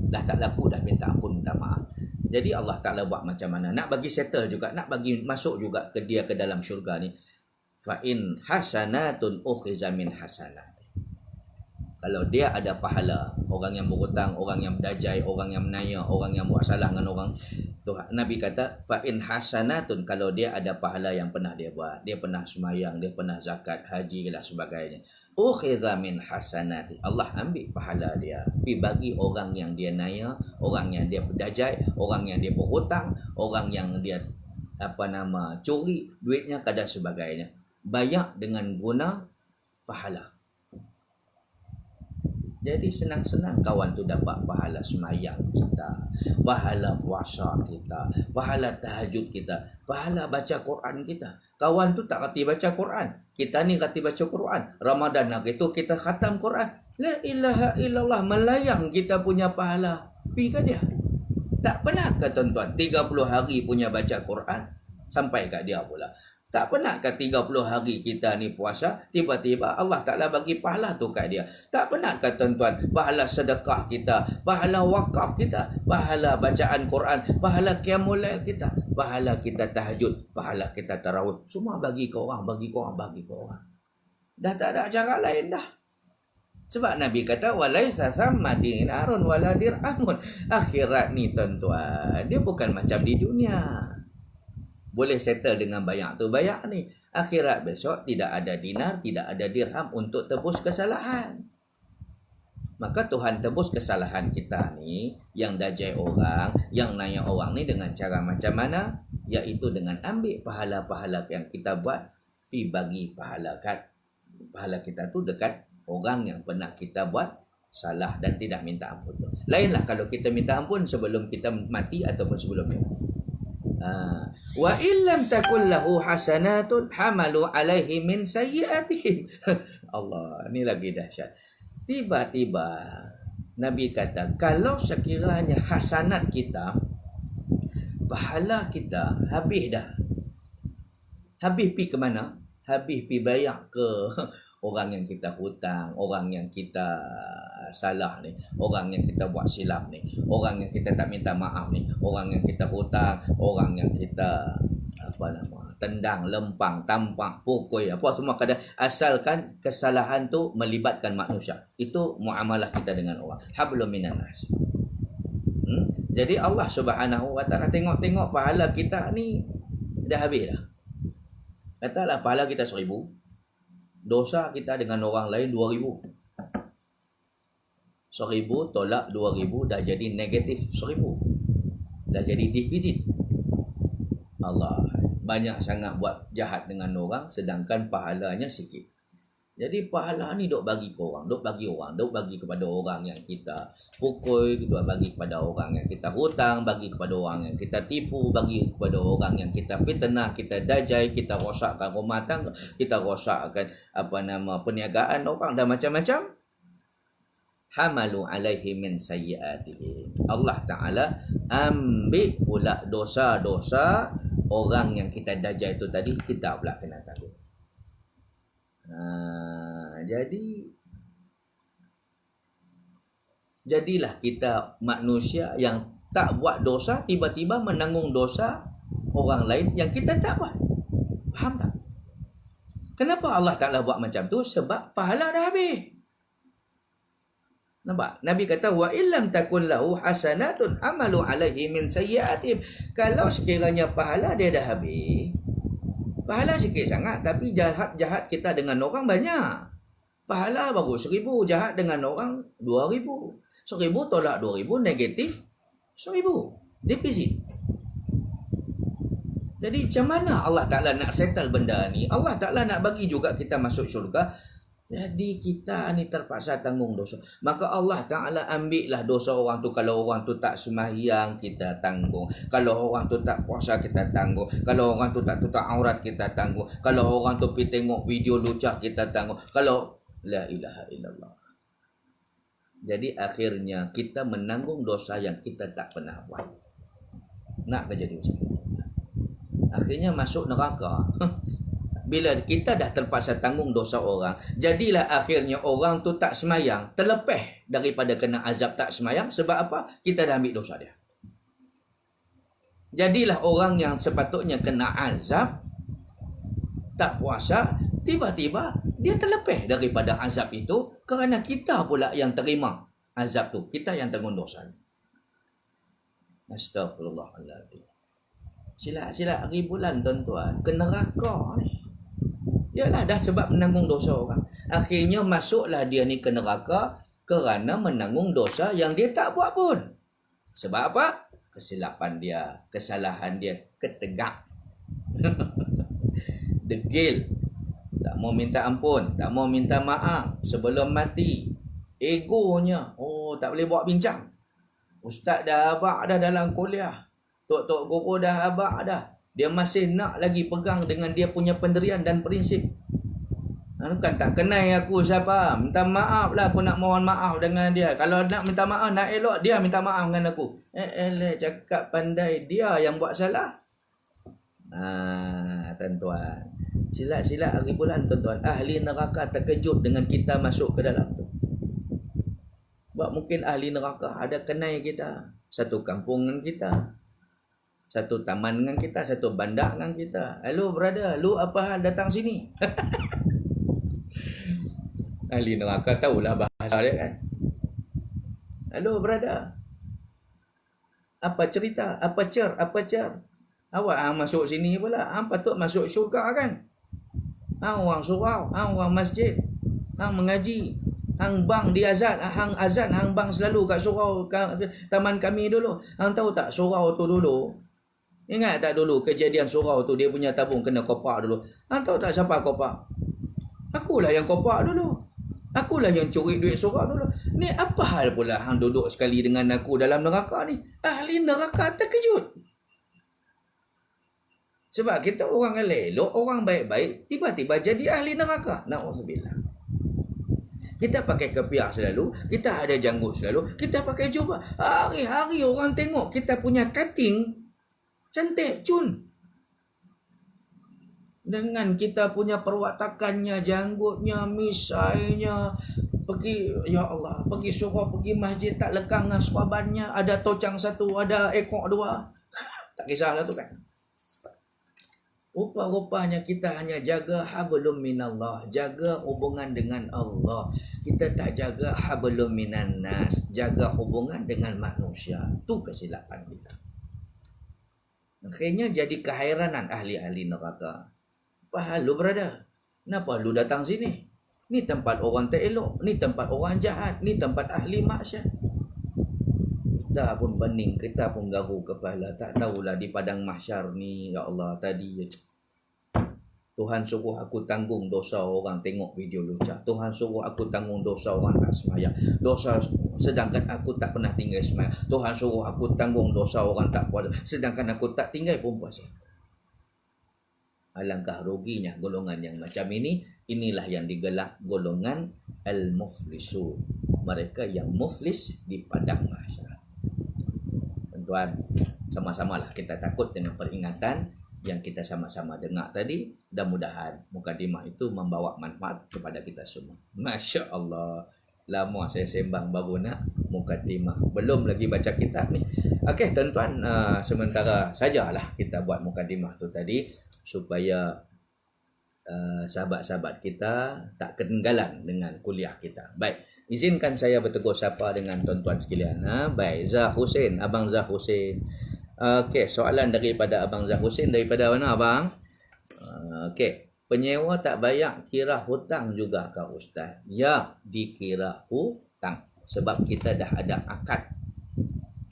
Dah tak laku dah minta ampun, minta maaf. Jadi Allah Ta'ala buat macam mana? Nak bagi settle juga. Nak bagi masuk juga ke dia ke dalam syurga ni. Fa'in hasanatun ukhiza min hasanat. Kalau dia ada pahala, orang yang berhutang, orang yang berdajai, orang yang menaya, orang yang buat salah dengan orang, Tuhan, Nabi kata fa'in hasanatun, kalau dia ada pahala yang pernah dia buat, dia pernah semayang, dia pernah zakat, haji dan sebagainya, ukhiza min hasanati, Allah ambil pahala dia, pergi bagi orang yang dia naya, orang yang dia berdajai, orang yang dia berhutang, orang yang dia curi duitnya dan sebagainya. Bayar dengan guna pahala. Jadi senang-senang kawan tu dapat pahala semayang kita, pahala puasa kita, pahala tahajud kita, pahala baca Quran kita. Kawan tu tak reti baca Quran. Kita ni reti baca Quran. Ramadan hari tu kita khatam Quran. La ilaha illallah, melayang kita punya pahala. Pergi ke dia. Tak penat ke tuan-tuan 30 hari punya baca Quran sampai kat dia pula. Tak penat ke 30 hari kita ni puasa, tiba-tiba Allah Ta'ala bagi pahala tu kat dia. Tak penat ke tuan-tuan, pahala sedekah kita, pahala wakaf kita, pahala bacaan Quran, pahala qiyamul lail kita, pahala kita tahajud, pahala kita tarawih. Semua bagi ke orang, bagi ke orang, bagi ke orang. Dah tak ada cara lain dah. Sebab Nabi kata walaisa samma dinarun wala dirhamun. Akhirat ni tuan-tuan, dia bukan macam di dunia. Boleh settle dengan bayar tu, bayar ni. Akhirat besok tidak ada dinar, tidak ada dirham untuk tebus kesalahan. Maka Tuhan tebus kesalahan kita ni, yang dajai orang, yang naya orang ni dengan cara macam mana? Iaitu dengan ambil pahala-pahala yang kita buat, fi bagi pahala kat. Pahala kita tu dekat orang yang pernah kita buat salah dan tidak minta ampun tu. Lainlah kalau kita minta ampun sebelum kita mati ataupun sebelum dia mati. Wa illam takul lahu hasanatun hamalu alaihi min sayyi'atihim. Allah, ni lagi dahsyat. Tiba-tiba Nabi kata, kalau sekiranya hasanat kita, pahala kita habis dah. Habis pi ke mana? Habis pi bayar ke orang yang kita hutang, orang yang kita salah ni, orang yang kita buat silap ni, orang yang kita tak minta maaf ni, orang yang kita hutang, orang yang kita tendang, lempang, tampak, pukul, apa semua kadang, asalkan kesalahan tu melibatkan manusia. Itu muamalah kita dengan orang. Hablum minan nas. Jadi Allah Subhanahu wa taala tengok-tengok pahala kita ni dah habis dah. Katalah pahala kita 1000, dosa kita dengan orang lain 2000. 1000 tolak 2000 dah jadi negatif 1000. Dah jadi defisit. Allah, banyak sangat buat jahat dengan orang sedangkan pahalanya sikit. Jadi pahala ni duk bagi ke orang, duk bagi kepada orang yang kita pukul, kita bagi kepada orang yang kita hutang, bagi kepada orang yang kita tipu, bagi kepada orang yang kita fitnah, kita dajai, kita rosakkan rumah tangga, kita rosakkan perniagaan orang dan macam-macam. Hamalu alaihi min sayyi'atihi. Allah Ta'ala ambil pula dosa-dosa orang yang kita dajai itu tadi, kita pula kena tanggung. Jadilah kita manusia yang tak buat dosa, tiba-tiba menanggung dosa orang lain yang kita tak buat. Faham tak? Kenapa Allah Ta'ala buat macam tu? Sebab pahala dah habis. Nampak? Nabi kata, wa illam takun lahu hasanatun amalu alaihi min sayyi'atihim. Kalau sekiranya pahala dia dah habis, pahala sikit sangat, tapi jahat-jahat kita dengan orang banyak. Pahala baru 1000, jahat dengan orang 2000. 1000 tolak 2000, negatif 1000. Defisit. Jadi macam mana Allah Ta'ala nak settle benda ni? Allah Ta'ala nak bagi juga kita masuk syurga. Jadi kita ni terpaksa tanggung dosa. Maka Allah Ta'ala ambillah dosa orang tu. Kalau orang tu tak sembahyang, kita tanggung. Kalau orang tu tak puasa, kita tanggung. Kalau orang tu tak tutup aurat, kita tanggung. Kalau orang tu pergi tengok video lucah, kita tanggung. Kalau la ilaha illallah. Jadi akhirnya kita menanggung dosa yang kita tak pernah buat. Nak ke jadi macam tu? Akhirnya masuk neraka. Bila kita dah terpaksa tanggung dosa orang, jadilah akhirnya orang tu tak semayang, terlepeh daripada kena azab tak semayang. Sebab apa? Kita dah ambil dosa dia. Jadilah orang yang sepatutnya kena azab, tak puasa, tiba-tiba dia terlepeh daripada azab itu kerana kita pula yang terima azab tu. Kita yang tanggung dosa. Astagfirullahaladzim. Sila-sila hari bulan tuan-tuan, ke neraka ni. Yalah, dah sebab menanggung dosa orang. Akhirnya masuklah dia ni ke neraka kerana menanggung dosa yang dia tak buat pun. Sebab apa? Kesilapan dia, kesalahan dia, ketegak. Degil. Tak mau minta ampun, tak mau minta maaf sebelum mati. Egonya, tak boleh bawa bincang. Ustaz dah abak dah dalam kuliah. Tok-tok guru dah abak dah. Dia masih nak lagi pegang dengan dia punya pendirian dan prinsip. Bukan tak kenal aku siapa. Minta maaf lah, aku nak mohon maaf dengan dia. Kalau nak minta maaf, nak elok, dia minta maaf dengan aku. Cakap pandai, dia yang buat salah. Tuan-tuan. Silat-silat hari bulan tuan-tuan. Ahli neraka terkejut dengan kita masuk ke dalam tu. Sebab mungkin ahli neraka ada kenal kita. Satu kampung dengan kita. Satu taman dengan kita, satu bandar dengan kita. Hello brother, lu apa hal datang sini? Ahli neraka tahulah bahasa dia kan. Hello brother. Apa cerita? Apa cer? Awak masuk sini pula. Patut masuk syurga kan? Orang surau, orang masjid, mengaji. Hang bang di azan, hang bang selalu kat surau taman kami dulu. Hang tahu tak surau tu dulu? Ingat tak dulu kejadian surau tu, dia punya tabung kena kopak dulu. Hang tahu tak siapa kopak? Akulah yang kopak dulu. Akulah yang curi duit surau dulu. Ni apa hal pula hang duduk sekali dengan aku dalam neraka ni? Ahli neraka terkejut. Sebab kita orang elok, orang baik-baik, tiba-tiba jadi ahli neraka. Na'udzubillah. Kita pakai kepiah selalu, kita ada janggut selalu, kita pakai jubah. Hari-hari orang tengok kita punya cutting cantik, cun. Dengan kita punya perwatakannya, janggutnya, misainya, pergi, ya Allah, pergi surau, pergi masjid, tak lekang dengan swabannya, ada tocang satu, ada ekor dua. Tak kisahlah tu kan. Rupa-rupanya kita hanya jaga hablum minallah, jaga hubungan dengan Allah. Kita tak jaga hablum minan nas, jaga hubungan dengan manusia. Tu kesilapan kita. Akhirnya jadi kehairanan ahli-ahli neraka. Apa hal lu berada? Kenapa lu datang sini? Ni tempat orang tak elok, ni tempat orang jahat, ni tempat ahli maksiat. Kita pun bening, kita pun garu kepala. Tak tahulah di padang mahsyar ni, ya Allah, tadi Tuhan suruh aku tanggung dosa orang tengok video lucah. Tuhan suruh aku tanggung dosa orang tak semayang. Dosa sedangkan aku tak pernah tinggal semayang. Tuhan suruh aku tanggung dosa orang tak puasa, sedangkan aku tak tinggal pun puasa. Alangkah ruginya golongan yang macam ini. Inilah yang digelar golongan al-muflisu. Mereka yang muflis di padang mahsyar. Tuan, sama-samalah kita takut dengan peringatan yang kita sama-sama dengar tadi. Mudah-mudahan mukadimah itu membawa manfaat kepada kita semua. Masya Allah. Lama saya sembang baru nak mukadimah. Belum lagi baca kitab ni. Okey tuan-tuan, sementara sajalah kita buat mukadimah tu tadi supaya sahabat-sahabat kita tak ketinggalan dengan kuliah kita. Baik, izinkan saya bertegur sapa dengan tuan-tuan sekalian. Baik, Zah Hussein, Abang Zah Hussein. Okey, soalan daripada Abang Zah Hussein. Daripada mana abang? Okey, penyewa tak bayar kira hutang juga ke Ustaz? Ya, dikira hutang. Sebab kita dah ada akad.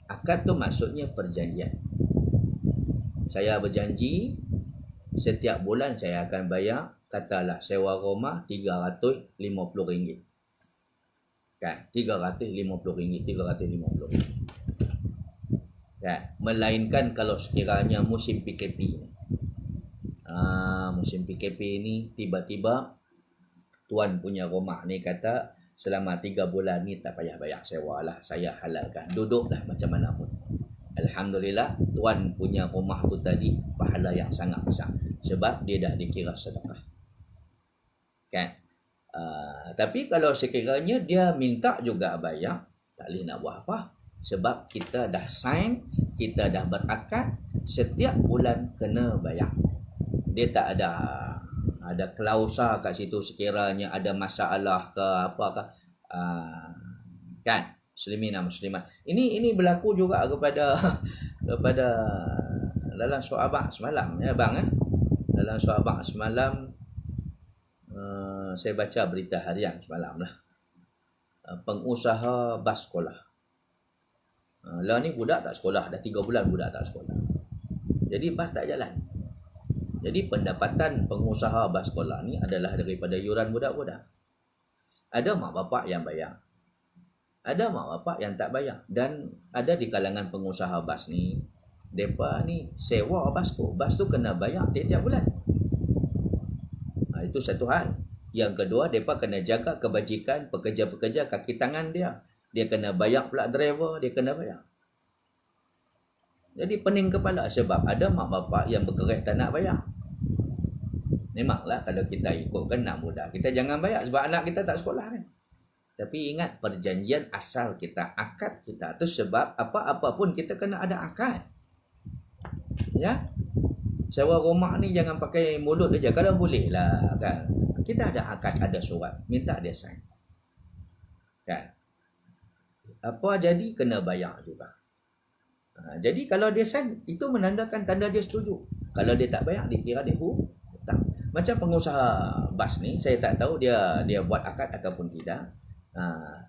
Akad tu maksudnya perjanjian. Saya berjanji setiap bulan saya akan bayar, katalah sewa rumah RM350. Kan? RM350, RM350. Kan? Melainkan kalau sekiranya musim PKP ni. Musim PKP ni tiba-tiba tuan punya rumah ni kata selama 3 bulan ni tak payah bayar sewa lah, saya halalkan. Duduklah macam mana pun. Alhamdulillah tuan punya rumah tu tadi pahala yang sangat besar. Sebab dia dah dikira sedekah. Kan? Tapi kalau sekiranya dia minta juga bayar, tak boleh nak buat apa. Sebab kita dah sign, kita dah berakad, setiap bulan kena bayar. Dia tak ada klausa kat situ sekiranya ada masalah ke apakah. Kan? Muslimin dan muslimat. Ini berlaku juga kepada dalam surah Abang semalam ya bang ya. Dalam surah Abang semalam saya baca berita harian semalam lah. Pengusaha bas sekolah. Lah ni budak tak sekolah, dah 3 bulan budak tak sekolah. Jadi bas tak jalan. Jadi pendapatan pengusaha bas sekolah ni adalah daripada yuran budak-budak. Ada mak bapak yang bayar. Ada mak bapak yang tak bayar. Dan ada di kalangan pengusaha bas ni, mereka ni sewa bas tu. Bas tu kena bayar tiap-tiap bulan. Itu satu hal. Yang kedua, mereka kena jaga kebajikan pekerja-pekerja kaki tangan dia. Dia kena bayar pula driver, dia kena bayar. Jadi pening kepala sebab ada mak bapak yang berkereh tak nak bayar. Memanglah kalau kita ikutkan nak mudah, kita jangan bayar sebab anak kita tak sekolah kan. Tapi ingat perjanjian asal kita, akad kita tu sebab apa-apa pun kita kena ada akad. Ya. Sewa rumah ni jangan pakai mulut aja, kalau boleh lah kan. Kita ada akad, ada surat, minta dia sign. Kan? Apa jadi kena bayar juga. Jadi kalau dia sign, itu menandakan tanda dia setuju. Kalau dia tak bayar, dikira dia hutang. Macam pengusaha bas ni, saya tak tahu dia buat akad ataupun tidak.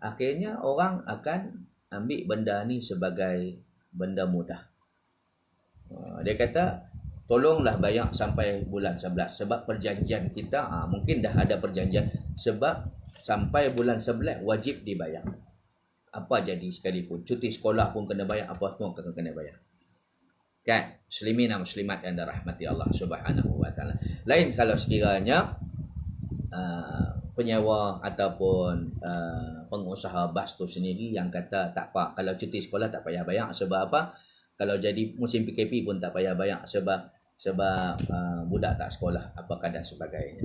Akhirnya orang akan ambil benda ni sebagai benda mudah. Dia kata, tolonglah bayar sampai bulan 11. Sebab perjanjian kita, mungkin dah ada perjanjian. Sebab sampai bulan 11 wajib dibayar. Apa jadi sekalipun. Cuti sekolah pun kena bayar, apa semua kena bayar. Kan? Muslimin dan muslimat yang dirahmati Allah Subhanahu wa taala. Lain kalau sekiranya penyewa ataupun pengusaha bas tu sendiri yang kata tak apa, kalau cuti sekolah tak payah bayar. Sebab apa? Kalau jadi musim PKP pun tak payah bayar sebab budak tak sekolah apakah dan sebagainya.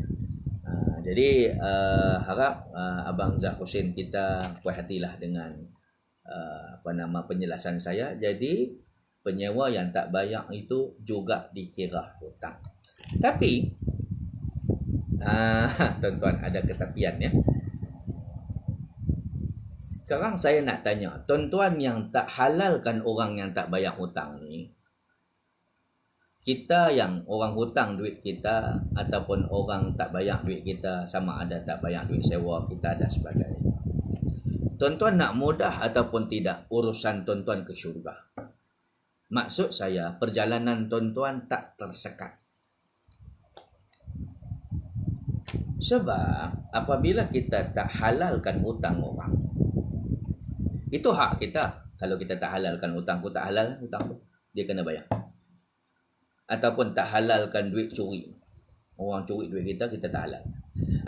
Jadi harap Abang Zah Hussein kita puas hatilah dengan penjelasan saya. Jadi penyewa yang tak bayar itu juga dikira hutang. Tapi tuan-tuan, ada ketepian ya. Sekarang saya nak tanya, tuan-tuan yang tak halalkan orang yang tak bayar hutang ni, kita yang orang hutang duit kita ataupun orang tak bayar duit kita, sama ada tak bayar duit sewa kita dan sebagainya, tuan-tuan nak mudah ataupun tidak urusan tuan-tuan ke syurga? Maksud saya, perjalanan tuan-tuan tak tersekat. Sebab apabila kita tak halalkan hutang orang, itu hak kita. Kalau kita tak halalkan hutang, aku tak halal hutang tu, dia kena bayar. Ataupun tak halalkan duit curi, orang curi duit kita, kita tak halal.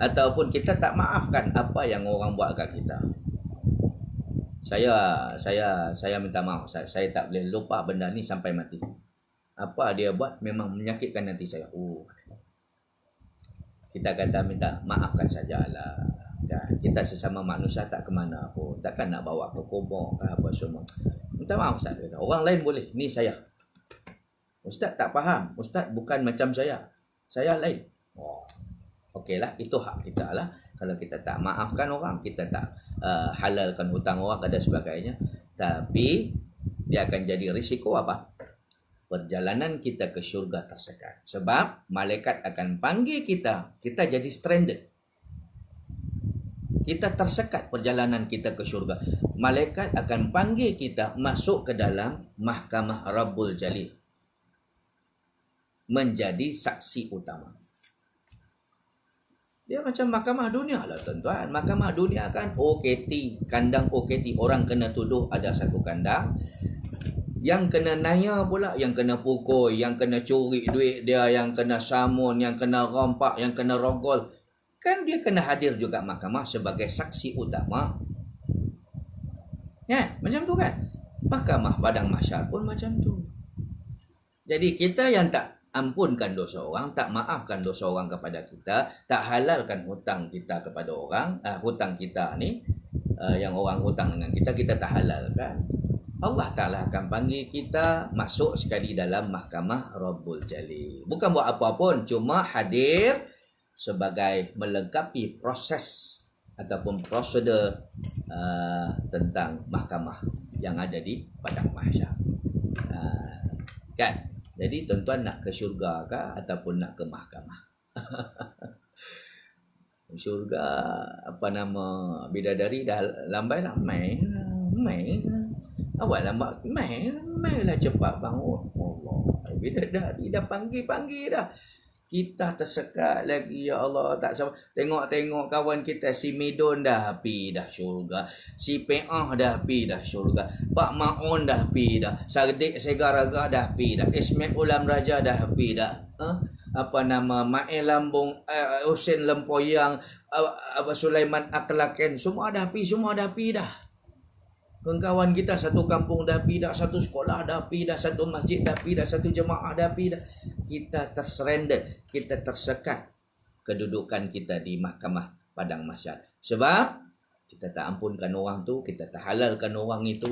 Ataupun kita tak maafkan apa yang orang buat kat kita. Saya minta maaf, saya tak boleh lupa benda ni sampai mati. Apa dia buat memang menyakitkan hati saya. Kita kata minta maafkan sajalah. Kan? Kita sesama manusia tak ke mana pun. Takkan nak bawa ke kubur ke apa semua. Minta maaf Ustaz. Orang lain boleh, ni saya. Ustaz tak faham. Ustaz bukan macam saya. Saya lain. Okeylah, itu hak kita lah. Kalau kita tak maafkan orang, kita tak halalkan hutang orang dan sebagainya. Tapi dia akan jadi risiko apa? Perjalanan kita ke syurga tersekat. Sebab malaikat akan panggil kita jadi stranded. Kita tersekat perjalanan kita ke syurga. Malaikat akan panggil kita masuk ke dalam mahkamah Rabbul Jalil, menjadi saksi utama. Dia macam mahkamah dunia lah tuan-tuan. Mahkamah dunia kan OKT, kandang OKT. Orang kena tuduh ada satu kandang. Yang kena naya pula, yang kena pukul, yang kena curi duit dia, yang kena samun, yang kena rompak, yang kena rogol. Kan dia kena hadir juga mahkamah sebagai saksi utama. Ya, macam tu kan? Mahkamah Padang Mahsyar pun macam tu. Jadi kita yang tak ampunkan dosa orang, tak maafkan dosa orang kepada kita, tak halalkan hutang kita kepada orang, hutang kita ni, yang orang hutang dengan kita, kita tak halalkan. Allah Ta'ala akan panggil kita masuk sekali dalam mahkamah Rabbul Jalil. Bukan buat apa pun, cuma hadir sebagai melengkapi proses ataupun prosedur tentang mahkamah yang ada di Padang Mahsyar. Kan? Jadi tuan-tuan nak ke syurga ke ataupun nak ke mahkamah? Syurga, bidadari dah lambai lah. Mai. Awak lambat, mainlah cepat bangun. Allah, bidadari dah panggil dah. Kita tersekat lagi, ya Allah. Tak sama. Tengok kawan kita, si Midon dah pi dah syurga. Si Pe'ah dah pi dah syurga. Pak Ma'un dah pi dah. Sardik Segaraga dah pi dah. Ismail Ulam Raja dah pi dah. Ma'il Lambung, Hussein Lempoyang, Sulaiman Aklaken, semua dah pi dah. Kawan kita satu kampung dah pi dah, satu sekolah dah pi dah, satu masjid dah pi dah, satu jemaah dah pi dah. Kita terserended, kita tersekat kedudukan kita di mahkamah Padang Mahsyar. Sebab kita tak ampunkan orang tu, kita tak halalkan orang itu,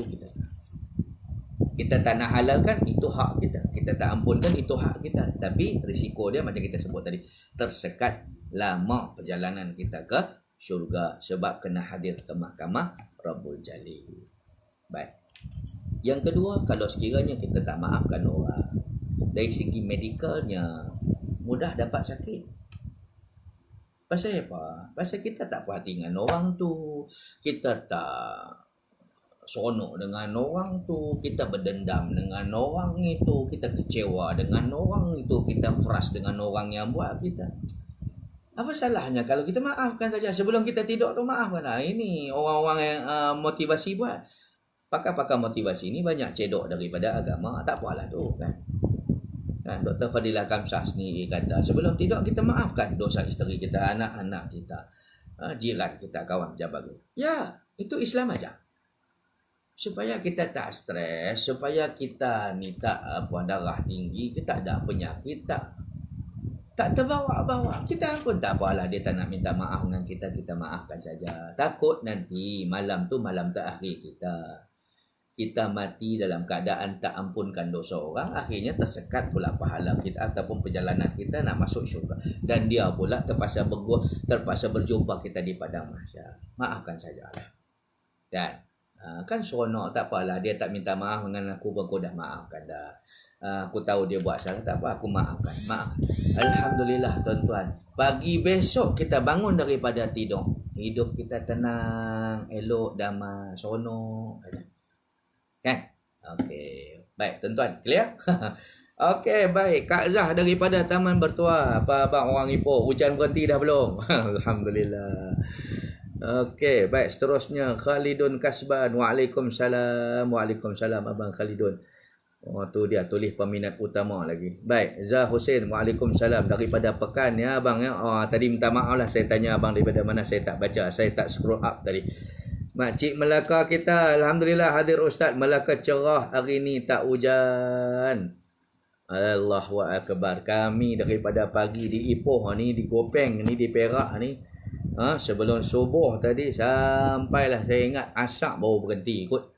kita tak nak halalkan, itu hak kita. Kita tak ampunkan, itu hak kita. Tapi risiko dia macam kita sebut tadi, tersekat lama perjalanan kita ke syurga sebab kena hadir ke mahkamah Rabbul Jalil. Baik. Yang kedua, kalau sekiranya kita tak maafkan orang, dari segi medikalnya mudah dapat sakit. Pasal apa? Pasal kita tak perhatikan orang tu, kita tak seronok dengan orang tu, kita berdendam dengan orang itu, kita kecewa dengan orang itu, kita frust dengan orang yang buat kita. Apa salahnya kalau kita maafkan saja sebelum kita tidur tu, maafkan lah. Ini orang-orang yang motivasi buat. Pakar-pakar motivasi ni banyak cedok daripada agama. Tak apalah tu kan. Kan Dr. Fadilah Kamsah sendiri kata, sebelum tidur kita maafkan dosa isteri kita, anak-anak kita, jiran kita, kawan jabat. Ya, itu Islam aja. Supaya kita tak stres, supaya kita ni tak darah tinggi, kita ada penyakit, tak terbawa-bawa. Kita pun tak apalah, dia tak nak minta maaf dengan kita, kita maafkan saja. Takut nanti malam tu malam terakhir kita. Kita mati dalam keadaan tak ampunkan dosa orang, akhirnya tersekat pula pahala kita ataupun perjalanan kita nak masuk syurga. Dan dia pula terpaksa berjumpa kita di padang mahsyar. Maafkan sajalah. Dan kan seronok, tak apalah, dia tak minta maaf dengan aku, aku dah maafkan dah. Aku tahu dia buat salah, tak apa, aku maafkan. Alhamdulillah tuan-tuan. Pagi besok kita bangun daripada tidur, hidup kita tenang, elok, damai, seronok. Kan? Okey. Baik, tuan-tuan, clear? Okey, baik. Kak Zah daripada Taman Bertuah. Apa abang orang Ipoh, hujan berhenti dah belum? Alhamdulillah. Okey, baik, seterusnya Khalidun Kasban. Waalaikumsalam. Waalaikumsalam abang Khalidun. Oh, tu dia tulis peminat utama lagi. Baik, Zah Hussein. Waalaikumsalam daripada Pekan ya abang ya. Oh, tadi minta maaf lah saya tanya abang daripada mana, saya tak baca, saya tak scroll up tadi. Makcik Melaka kita, alhamdulillah hadir Ustaz. Melaka cerah hari ni, tak hujan. Allahu akbar. Kami daripada pagi di Ipoh ni, di Kopeng ni, di Perak ni, sebelum subuh tadi sampailah saya ingat asar baru berhenti kot.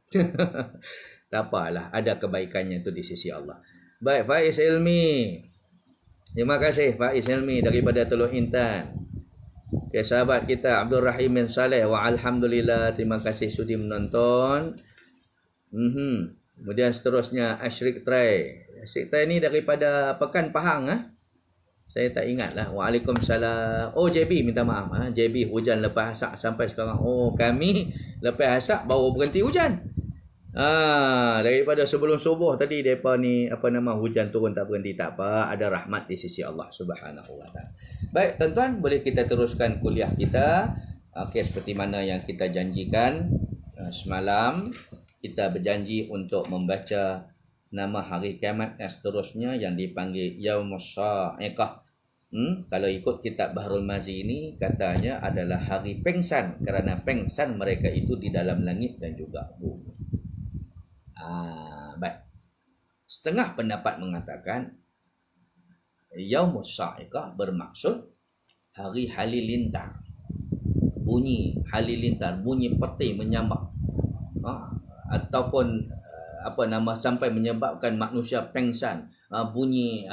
Tak apalah, ada kebaikannya tu di sisi Allah. Baik, Faiz Ilmi. Terima kasih Faiz Ilmi daripada Teluk Intan. Okay, sahabat kita Abdul Rahim bin Saleh, wa alhamdulillah, terima kasih sudi menonton. Kemudian seterusnya Ashrik Tray. Ashrik Tray ni daripada Pekan Pahang Saya tak ingat lah. Waalaikumsalam. Oh, JB minta maaf. JB hujan lepas asar sampai sekarang. Oh, kami lepas asar baru berhenti hujan. Daripada sebelum subuh tadi depa ni hujan turun tak berhenti. Tak apa, ada rahmat di sisi Allah Subhanahu wa taala. Baik tuan-tuan, boleh kita teruskan kuliah kita. Okey, seperti mana yang kita janjikan semalam, kita berjanji untuk membaca nama hari kiamat yang seterusnya yang dipanggil Yaumus Sa'iqah. Kalau ikut kitab Bahrul Mazi ini katanya adalah hari pengsan, kerana pengsan mereka itu di dalam langit dan juga bumi. Baik. Setengah pendapat mengatakan Yaumus Sa'iqah bermaksud hari halilintar. Bunyi halilintar, bunyi peti menyambar. Ataupun sampai menyebabkan manusia pengsan. Bunyi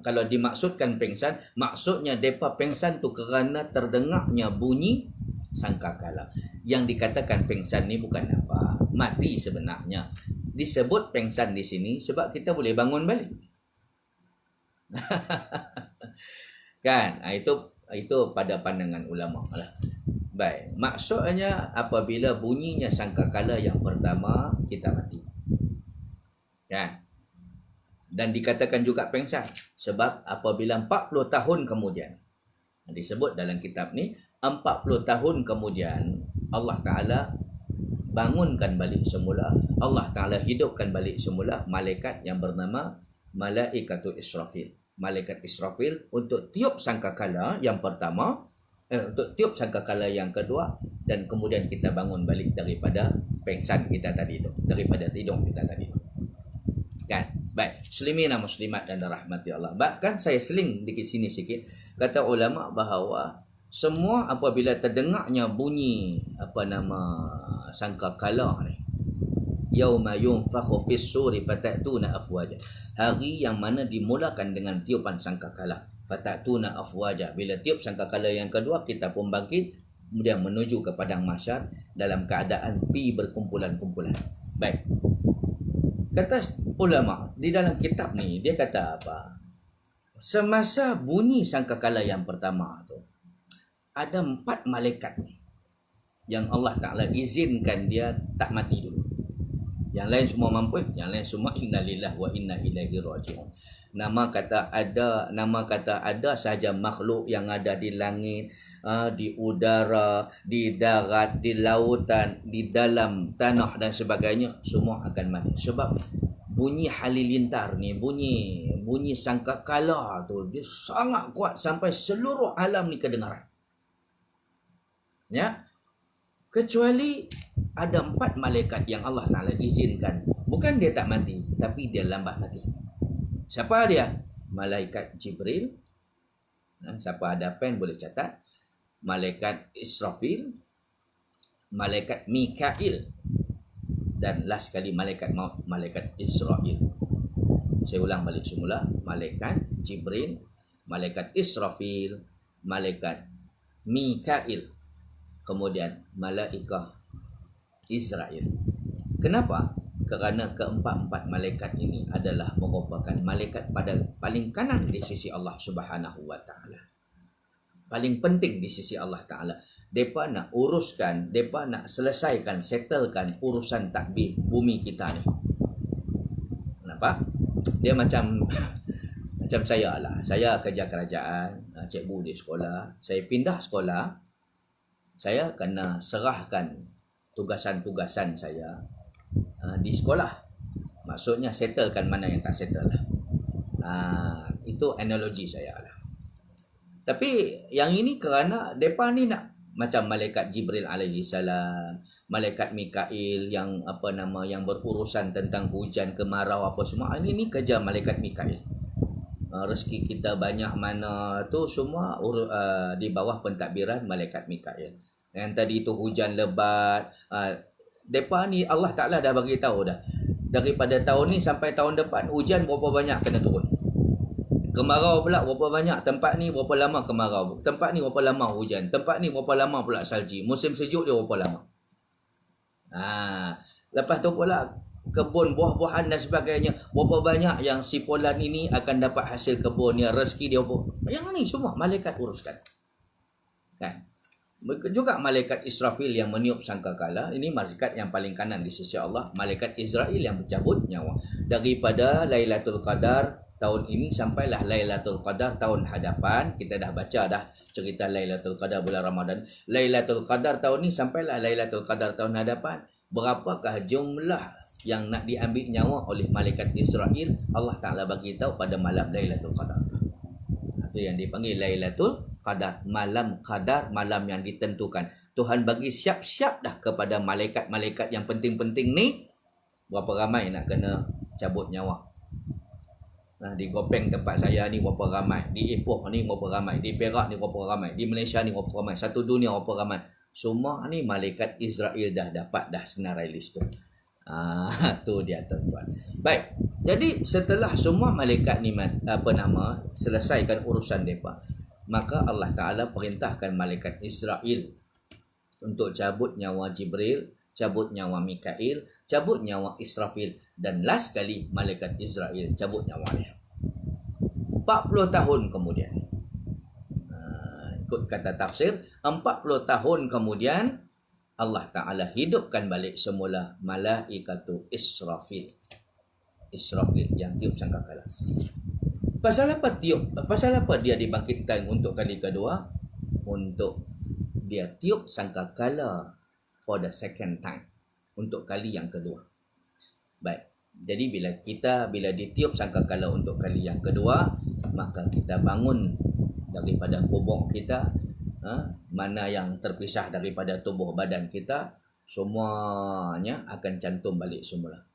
kalau dimaksudkan pengsan, maksudnya depa pengsan tu kerana terdengarnya bunyi sangkakala. Yang dikatakan pengsan ni bukan apa, mati sebenarnya. Disebut pengsan di sini sebab kita boleh bangun balik. Kan? Itu pada pandangan ulama lah. Baik, maksudnya apabila bunyinya sangkakala yang pertama, kita mati. Kan? Dan dikatakan juga pengsan sebab apabila 40 tahun kemudian, disebut dalam kitab ni, 40 tahun kemudian Allah Ta'ala bangunkan balik semula, Allah Ta'ala hidupkan balik semula malaikat yang bernama Malaikatul Israfil. Malaikat Israfil untuk tiup sangkakala yang pertama, untuk tiup sangkakala yang kedua, dan kemudian kita bangun balik daripada pengsan kita tadi itu, daripada tidur kita tadi itu. Kan? Baik, muslimin dan muslimat dan rahmati Allah. Bahkan saya seling di sini sikit, kata ulama bahawa semua apabila terdengarnya bunyi sangkakala ni, yauma yunfakhu fis suri fatatuna afwaja, hari yang mana dimulakan dengan tiupan sangkakala, fatatuna afwaja. Bila tiup sangkakala yang kedua, kita pun bangkit kemudian menuju ke padang mahsyar dalam keadaan berkumpulan-kumpulan. Baik, kata ulama di dalam kitab ni, dia kata apa? Semasa bunyi sangkakala yang pertama tu, ada 4 malaikat yang Allah Ta'ala izinkan dia tak mati dulu. Yang lain semua mampu, yang lain semua innalillahi wa inna ilaihi raji'un. Nama kata ada sahaja makhluk yang ada di langit, di udara, di darat, di lautan, di dalam tanah dan sebagainya, semua akan mati. Sebab bunyi halilintar ni, bunyi sangkakala tu, dia sangat kuat sampai seluruh alam ni kedengaran. Ya. Kecuali ada 4 malaikat yang Allah Ta'ala izinkan. Bukan dia tak mati, tapi dia lambat mati. Siapa dia? Malaikat Jibril. Siapa ada pen boleh catat. Malaikat Israfil. Malaikat Mikail. Dan last sekali malaikat maut, malaikat Israel. Saya ulang balik semula. Malaikat Jibril, malaikat Israfil, malaikat Mikail, kemudian malaikat Israel. Kenapa? Kerana keempat-empat malaikat ini adalah merupakan malaikat pada paling kanan di sisi Allah Subhanahu wa taala. Paling penting di sisi Allah Taala. Depa nak uruskan, depa nak selesaikan, settlekan urusan takbir bumi kita ni. Kenapa? Dia macam macam saya lah. Saya kerja kerajaan, cikgu di sekolah. Saya pindah sekolah, saya kena serahkan tugasan-tugasan saya di sekolah. Maksudnya settlekan mana yang tak settle lah. Itu analogi saya lah. Tapi yang ini kerana mereka ni nak macam malaikat Jibril alaihi salam, malaikat Mikail yang yang berurusan tentang hujan, kemarau apa semua. Ini kerja malaikat Mikail. Rezeki kita banyak mana tu semua di bawah pentadbiran malaikat Mikail. Yang tadi tu hujan lebat, depa ni Allah Taala dah bagi tahu dah. Daripada tahun ni sampai tahun depan hujan berapa banyak kena turun. Kemarau pula berapa banyak, tempat ni berapa lama kemarau, tempat ni berapa lama hujan, tempat ni berapa lama pula salji, musim sejuk dia berapa lama. Lepas tu pula kebun buah-buahan dan sebagainya, berapa banyak yang si fulan ini akan dapat hasil kebun dia, rezeki dia apa. Yang ni semua malaikat uruskan. Kan? Juga malaikat Israfil yang meniup sangkakala, ini malaikat yang paling kanan di sisi Allah, malaikat Israel yang mencabut nyawa. Daripada Lailatul Qadar tahun ini sampailah Lailatul Qadar tahun hadapan. Kita dah baca dah cerita Lailatul Qadar bulan Ramadan. Lailatul Qadar tahun ini sampailah Lailatul Qadar tahun hadapan. Berapakah jumlah yang nak diambil nyawa oleh malaikat Israel? Allah Ta'ala bagi tahu pada malam Lailatul Qadar. Itu yang dipanggil Lailatul Qadar, malam qadar, malam yang ditentukan. Tuhan bagi siap-siap dah kepada malaikat-malaikat yang penting-penting ni, berapa ramai nak kena cabut nyawa. Di Gopeng tempat saya ni berapa ramai, di Ipoh ni berapa ramai, di Perak ni berapa ramai, di Malaysia ni berapa ramai, satu dunia berapa ramai. Semua ni malaikat Israel dah dapat dah senarai list tu. Tu dia tuan-tuan. Baik. Jadi setelah semua malaikat ni selesaikan urusan mereka, maka Allah Ta'ala perintahkan malaikat Israel untuk cabut nyawa Jibril, cabut nyawa Mikail, cabut nyawa Israfil, dan last kali malaikat Israel cabut nyawa dia. 40 tahun kemudian, ikut kata tafsir, 40 tahun kemudian Allah Ta'ala hidupkan balik semula malaikatu Israfil. Israfil yang tiup sangkakala. Pasal apa dia dibangkitkan untuk kali kedua? Untuk dia tiup sangkakala for the second time, untuk kali yang kedua. Baik. Jadi bila ditiup sangkakala untuk kali yang kedua, maka kita bangun daripada kubur kita, mana yang terpisah daripada tubuh badan kita, semuanya akan cantum balik semula.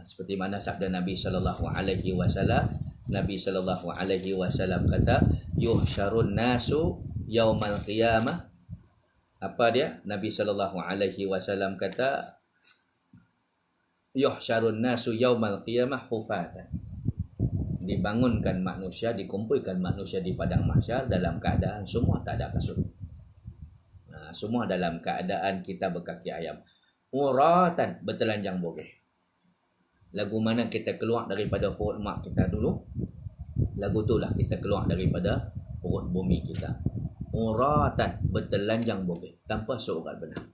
Seperti mana sabda Nabi sallallahu alaihi wasallam. Nabi sallallahu alaihi wasallam kata, yuhsyarun nasu yaumal qiyamah. Apa dia? Nabi sallallahu alaihi wasallam kata, yuhsyarun nasu yaumal qiyamah hufatan. Dibangunkan manusia, dikumpulkan manusia di padang mahsyar dalam keadaan semua tak ada kasut. Semua dalam keadaan kita berkaki ayam. Uratan, bertelanjang bogeh. Lagu mana kita keluar daripada perut mak kita dulu, lagu itulah kita keluar daripada perut bumi kita. Uratan, bertelanjang bogeh, tanpa seurat benang.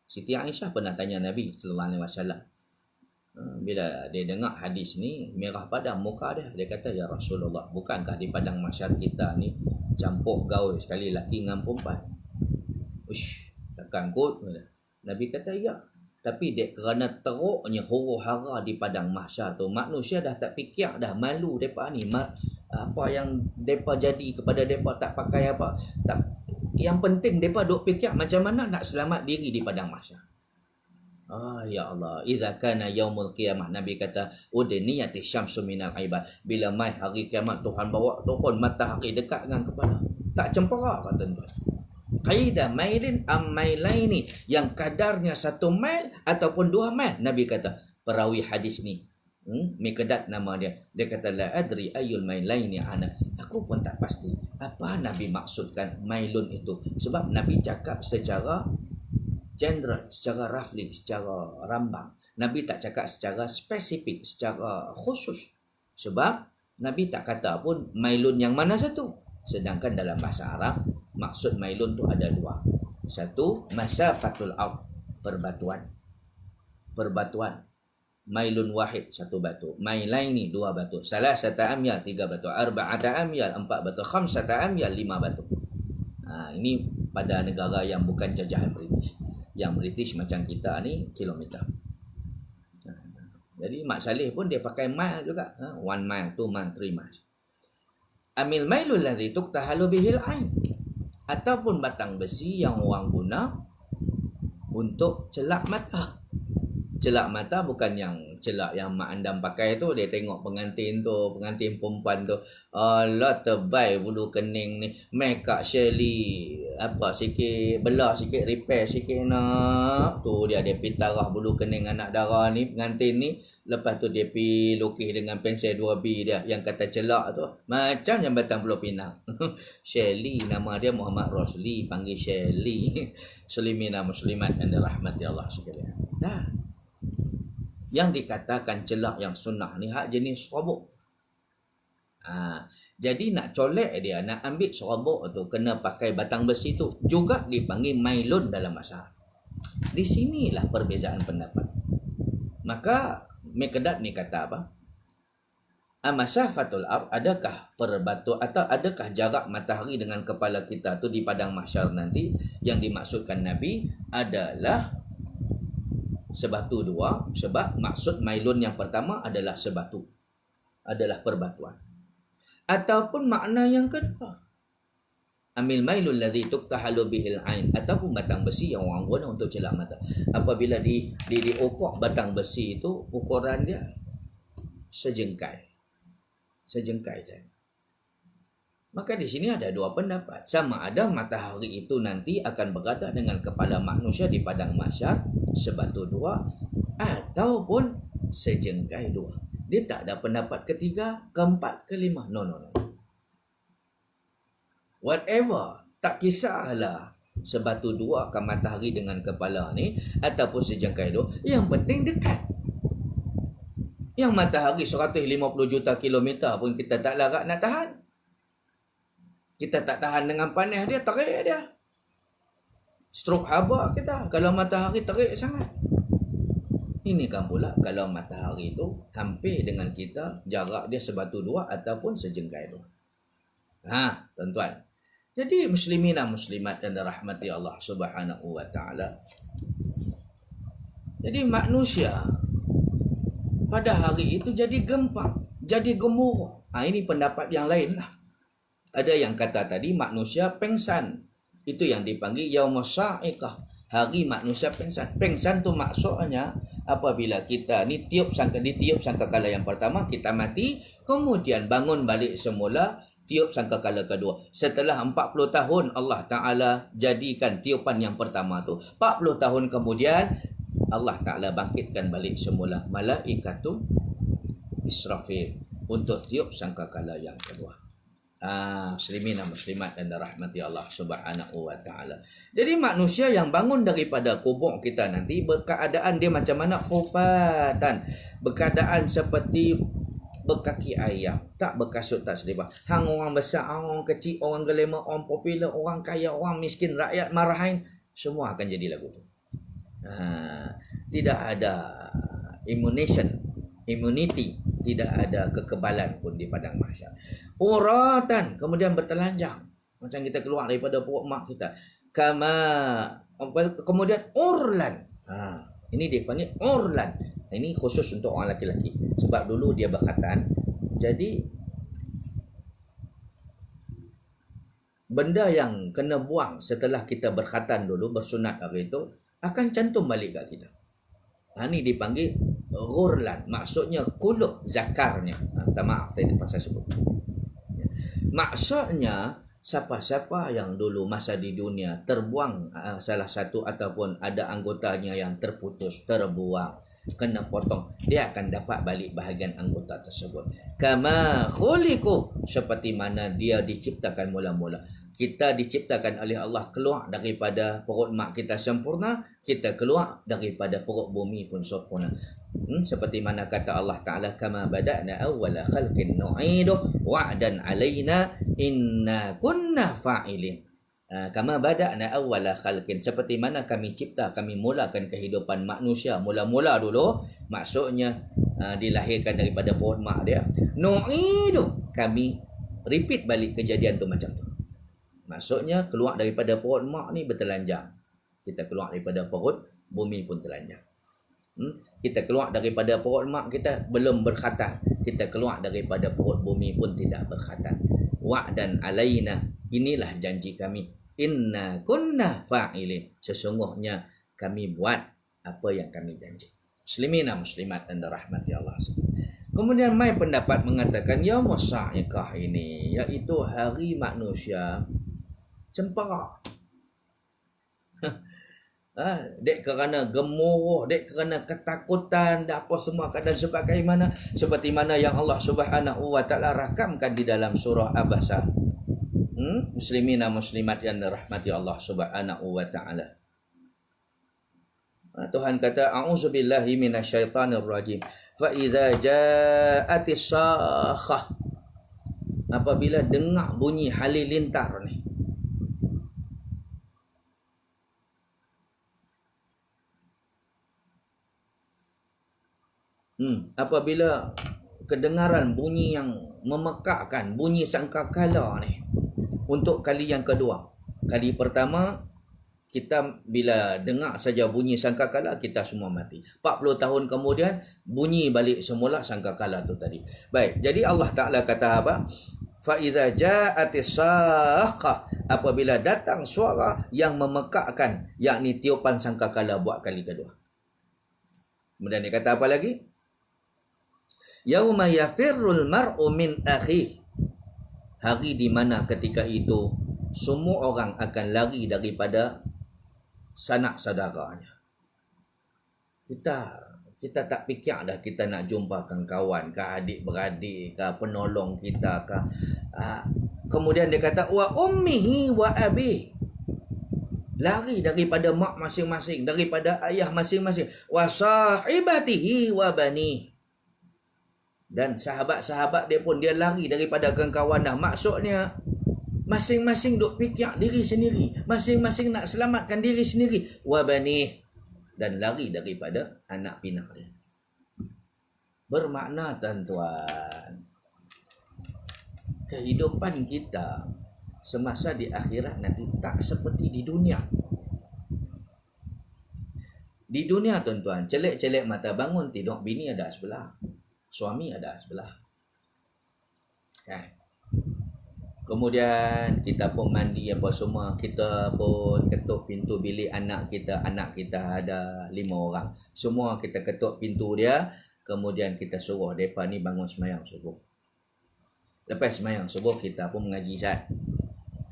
Siti Aisyah pernah tanya Nabi sallallahu alaihi wasallam. Bila dia dengar hadis ni, merah padam muka dia. Dia kata, ya Rasulullah, bukankah di padang mahsyar kita ni campur gaul sekali laki dengan perempuan? Takkan kot. Nabi kata, ya. Tapi kerana teruknya huru hara di padang mahsyar tu, manusia dah tak fikir dah, malu depa ni. Apa yang depa jadi kepada depa, tak pakai apa. Tak, yang penting depa duk fikir macam mana nak selamat diri di padang mahsyar. Ya Allah, idza kana yaumul qiyamah, Nabi kata udniyati syamsu minal ibad, bila mai hari kiamat Tuhan bawa turun matahari dekat dengan kepala, tak cempera kata tuan. Qaida mailin am mailaini, yang kadarnya 1 mail ataupun 2 mail. Nabi kata, perawi hadis ni, Miqdad nama dia kata la adri ayul mailaini ana, aku pun tak pasti apa Nabi maksudkan mailun itu, sebab Nabi cakap secara general, secara roughly, secara rambang. Nabi tak cakap secara spesifik, secara khusus, sebab Nabi tak kata pun mailun yang mana satu. Sedangkan dalam bahasa Arab, maksud mailun tu ada 2. Satu, masafatul ard, perbatuan. Mailun wahid, 1 batu. Mailaini, 2 batu. Salasata amyal, 3 batu. Arba'ata amyal, 4 batu. Khamsata amyal, 5 batu. Ini pada negara yang bukan jajahan British. Yang British macam kita ni, kilometer. Jadi Mak Saleh pun dia pakai mile juga. 1 mile, 2 mile, 3 miles. Amil mailul ladzi tuktahalu bihil ain, ataupun batang besi yang orang guna untuk celak mata. Celak mata bukan yang celak yang mak andam pakai tu. Dia tengok pengantin perempuan tu, Allah terbaik bulu kening ni, make up Shirley apa sikit, belah sikit, repair sikit nak tu, dia pergi tarah bulu kening anak dara ni, pengantin ni. Lepas tu dia pergi lukis dengan pensel 2B dia yang kata celak tu, macam yang batang Pulau Pinang. Shirley nama dia, Muhammad Rosli, panggil Shirley. Muslimina muslimat yang dirahmati Allah sekalian. Yang dikatakan celak yang sunnah ni hak jenis serabuk. Jadi nak colek dia, nak ambil serabuk tu, kena pakai batang besi tu, juga dipanggil mailun dalam bahasa. Di sinilah perbezaan pendapat. Maka Miqdad ni kata apa? Amasafatul ard, adakah perbatu atau adakah jarak matahari dengan kepala kita tu di padang mahsyar nanti? Yang dimaksudkan Nabi adalah sebatu 2, sebab maksud mailun yang pertama adalah sebatu, adalah perbatuan. Ataupun makna yang kedua, amil mailul ladzi tuktahalu bihil ain, ataupun batang besi yang orang guna untuk celak mata. Apabila diukur batang besi itu, ukuran dia sejengkai saja. Maka di sini ada 2 pendapat. Sama ada matahari itu nanti akan berada dengan kepala manusia di padang mahsyar sebatu 2, ataupun sejengkai 2. Dia tak ada pendapat ketiga, keempat, kelima. No. Whatever, tak kisahlah sebatu 2 akan matahari dengan kepala ni ataupun sejengkai 2, yang penting dekat. Yang matahari 150 juta kilometer pun kita tak larat nak tahan. Kita tak tahan dengan panas dia, terik dia. Stroke haba kita kalau matahari terik sangat. Ini kan pula kalau matahari itu hampir dengan kita, jarak dia sebatu 2 ataupun sejengkai 2. Tuan-tuan. Jadi muslimin dan muslimat yang dirahmati Allah Subhanahu wa taala. Jadi manusia pada hari itu jadi gempar, jadi gemuruh. Ini pendapat yang lain lah. Ada yang kata tadi manusia pengsan. Itu yang dipanggil yaumus sa'iqah, hari manusia pengsan. Pengsan tu maksudnya apabila kita ni ditiup sangkakala yang pertama, kita mati, kemudian bangun balik semula, tiup sangkakala kedua. Setelah 40 tahun Allah Ta'ala jadikan tiupan yang pertama tu, 40 tahun kemudian Allah Ta'ala bangkitkan balik semula malaikatul Israfil untuk tiup sangkakala yang kedua. Muslimin dan muslimat dan rahmati Allah Subhanahu wa taala. Jadi manusia yang bangun daripada kubur kita nanti berkeadaan dia macam mana? Khufatan, berkeadaan seperti berkaki ayam, tak berkasut, tak selipar. Hang orang besar, orang kecil, orang gelema, orang popular, orang kaya, orang miskin, rakyat marahin, semua akan jadi lagu tu. Tidak ada immunity, tidak ada kekebalan pun di padang mahsyar. Uratan, kemudian bertelanjang macam kita keluar daripada perut mak kita. Kemudian urlan, Ini dipanggil urlan. Ini khusus untuk orang lelaki. Sebab dulu dia berkhatan. Jadi benda yang kena buang setelah kita berkhatan dulu, bersunat hari itu, akan cantum balik kat kita. Ini dipanggil ghurlan. Maksudnya kuluk zakarnya. Minta maaf saya terpaksa sebut. Maksudnya siapa-siapa yang dulu masa di dunia terbuang salah satu ataupun ada anggotanya yang terputus, terbuang, kena potong, dia akan dapat balik bahagian anggota tersebut. Kama khuliqu, seperti mana dia diciptakan mula-mula. Kita diciptakan oleh Allah keluar daripada perut mak kita sempurna, kita keluar daripada perut bumi pun sempurna. Seperti mana kata Allah Ta'ala, kama bada'na awwala khalqin nu'iduh wa'dan alaina inna kunna fa'ilin. Kama bada'na awwala khalqin, seperti mana kami cipta, kami mulakan kehidupan manusia mula-mula dulu, maksudnya dilahirkan daripada perut mak dia, nu'iduh, kami repeat balik kejadian tu macam tu. Maksudnya keluar daripada perut mak ni bertelanjang. Kita keluar daripada perut, bumi pun telanjang. Kita keluar daripada perut mak kita belum berkhatan. Kita keluar daripada perut bumi pun tidak berkhatan. Wa'dan alaina, inilah janji kami. Inna kunna fa'ilin, sesungguhnya kami buat apa yang kami janji. Muslimin dan muslimat dan rahmati Allah. Kemudian mai pendapat mengatakan Yaumus Sa'iqah ini iaitu hari manusia cempaka. Dek kerana gemuruh, dek kerana ketakutan dan apa semua keadaan sebagaimana seperti mana yang Allah Subhanahu wa taala rakamkan di dalam surah Abasa. Muslimin dan muslimat yang dirahmati Allah Subhanahu wa taala. Tuhan kata a'udzubillahi minasyaitonir rajim. Fa idza ja'atis sakhah, apabila dengar bunyi halilintar ni, apabila kedengaran bunyi yang memekakkan, bunyi sangkakala ni, untuk kali yang kedua. Kali pertama kita bila dengar saja bunyi sangkakala, kita semua mati. 40 tahun kemudian bunyi balik semula sangkakala tu tadi. Baik, jadi Allah Ta'ala kata apa? Fa idza ja'atis sakhah, apabila datang suara yang memekakkan, yakni tiupan sangkakala buat kali kedua. Kemudian dia kata apa lagi? Yauma yafirrul mar'u min akhihi, hari di mana ketika itu semua orang akan lari daripada sanak saudaranya. Kita tak fikir dah kita nak jumpakan kawan ke, adik-beradik ke, penolong kita ke. Kemudian dia kata wa ummihi wa abi, lari daripada mak masing-masing, daripada ayah masing-masing, wa sahibatihi wa bani, dan sahabat-sahabat dia pun dia lari daripada kawan dah. Maksudnya masing-masing duk fikir diri sendiri, masing-masing nak selamatkan diri sendiri, wa bani, dan lari daripada anak pinak dia. Bermakna tuan-tuan, kehidupan kita semasa di akhirat nanti tak seperti di dunia. Di dunia tuan-tuan, celek-celek mata bangun tidur, bini ada sebelah, suami ada sebelah. Kemudian kita pun mandi apa semua, kita pun ketuk pintu bilik anak kita ada 5 orang. Semua kita ketuk pintu dia, kemudian kita suruh depa ni bangun sembahyang subuh. Lepas sembahyang subuh kita pun mengaji Zat.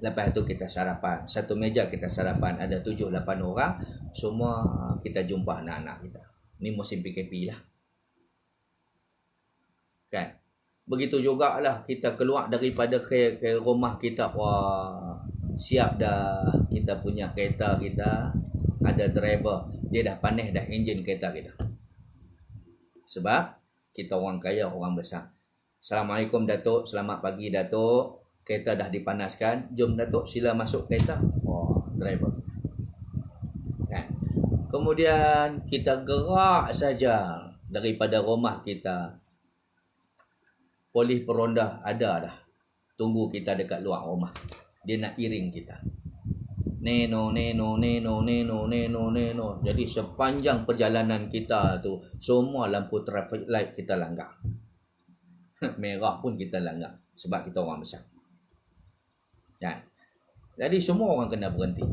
Lepas tu kita sarapan. Satu meja kita sarapan, ada 7-8 orang, semua kita jumpa anak-anak kita. Ni musim PKP lah. Kan? Begitu jugalah kita keluar daripada ke rumah kita, wah, siap dah kita punya kereta kita, ada driver, dia dah panas dah enjin kereta kita. Sebab kita orang kaya, orang besar. Assalamualaikum Datuk, selamat pagi Datuk, kereta dah dipanaskan, jom Datuk sila masuk kereta. Wah, driver. Kan? Kemudian kita gerak saja daripada rumah kita, polis peronda ada dah, tunggu kita dekat luar rumah. Dia nak iring kita. Neno. Jadi sepanjang perjalanan kita tu, semua lampu traffic light kita langgar. Merah pun kita langgar. Sebab kita orang besar. Kan? Jadi semua orang kena berhenti.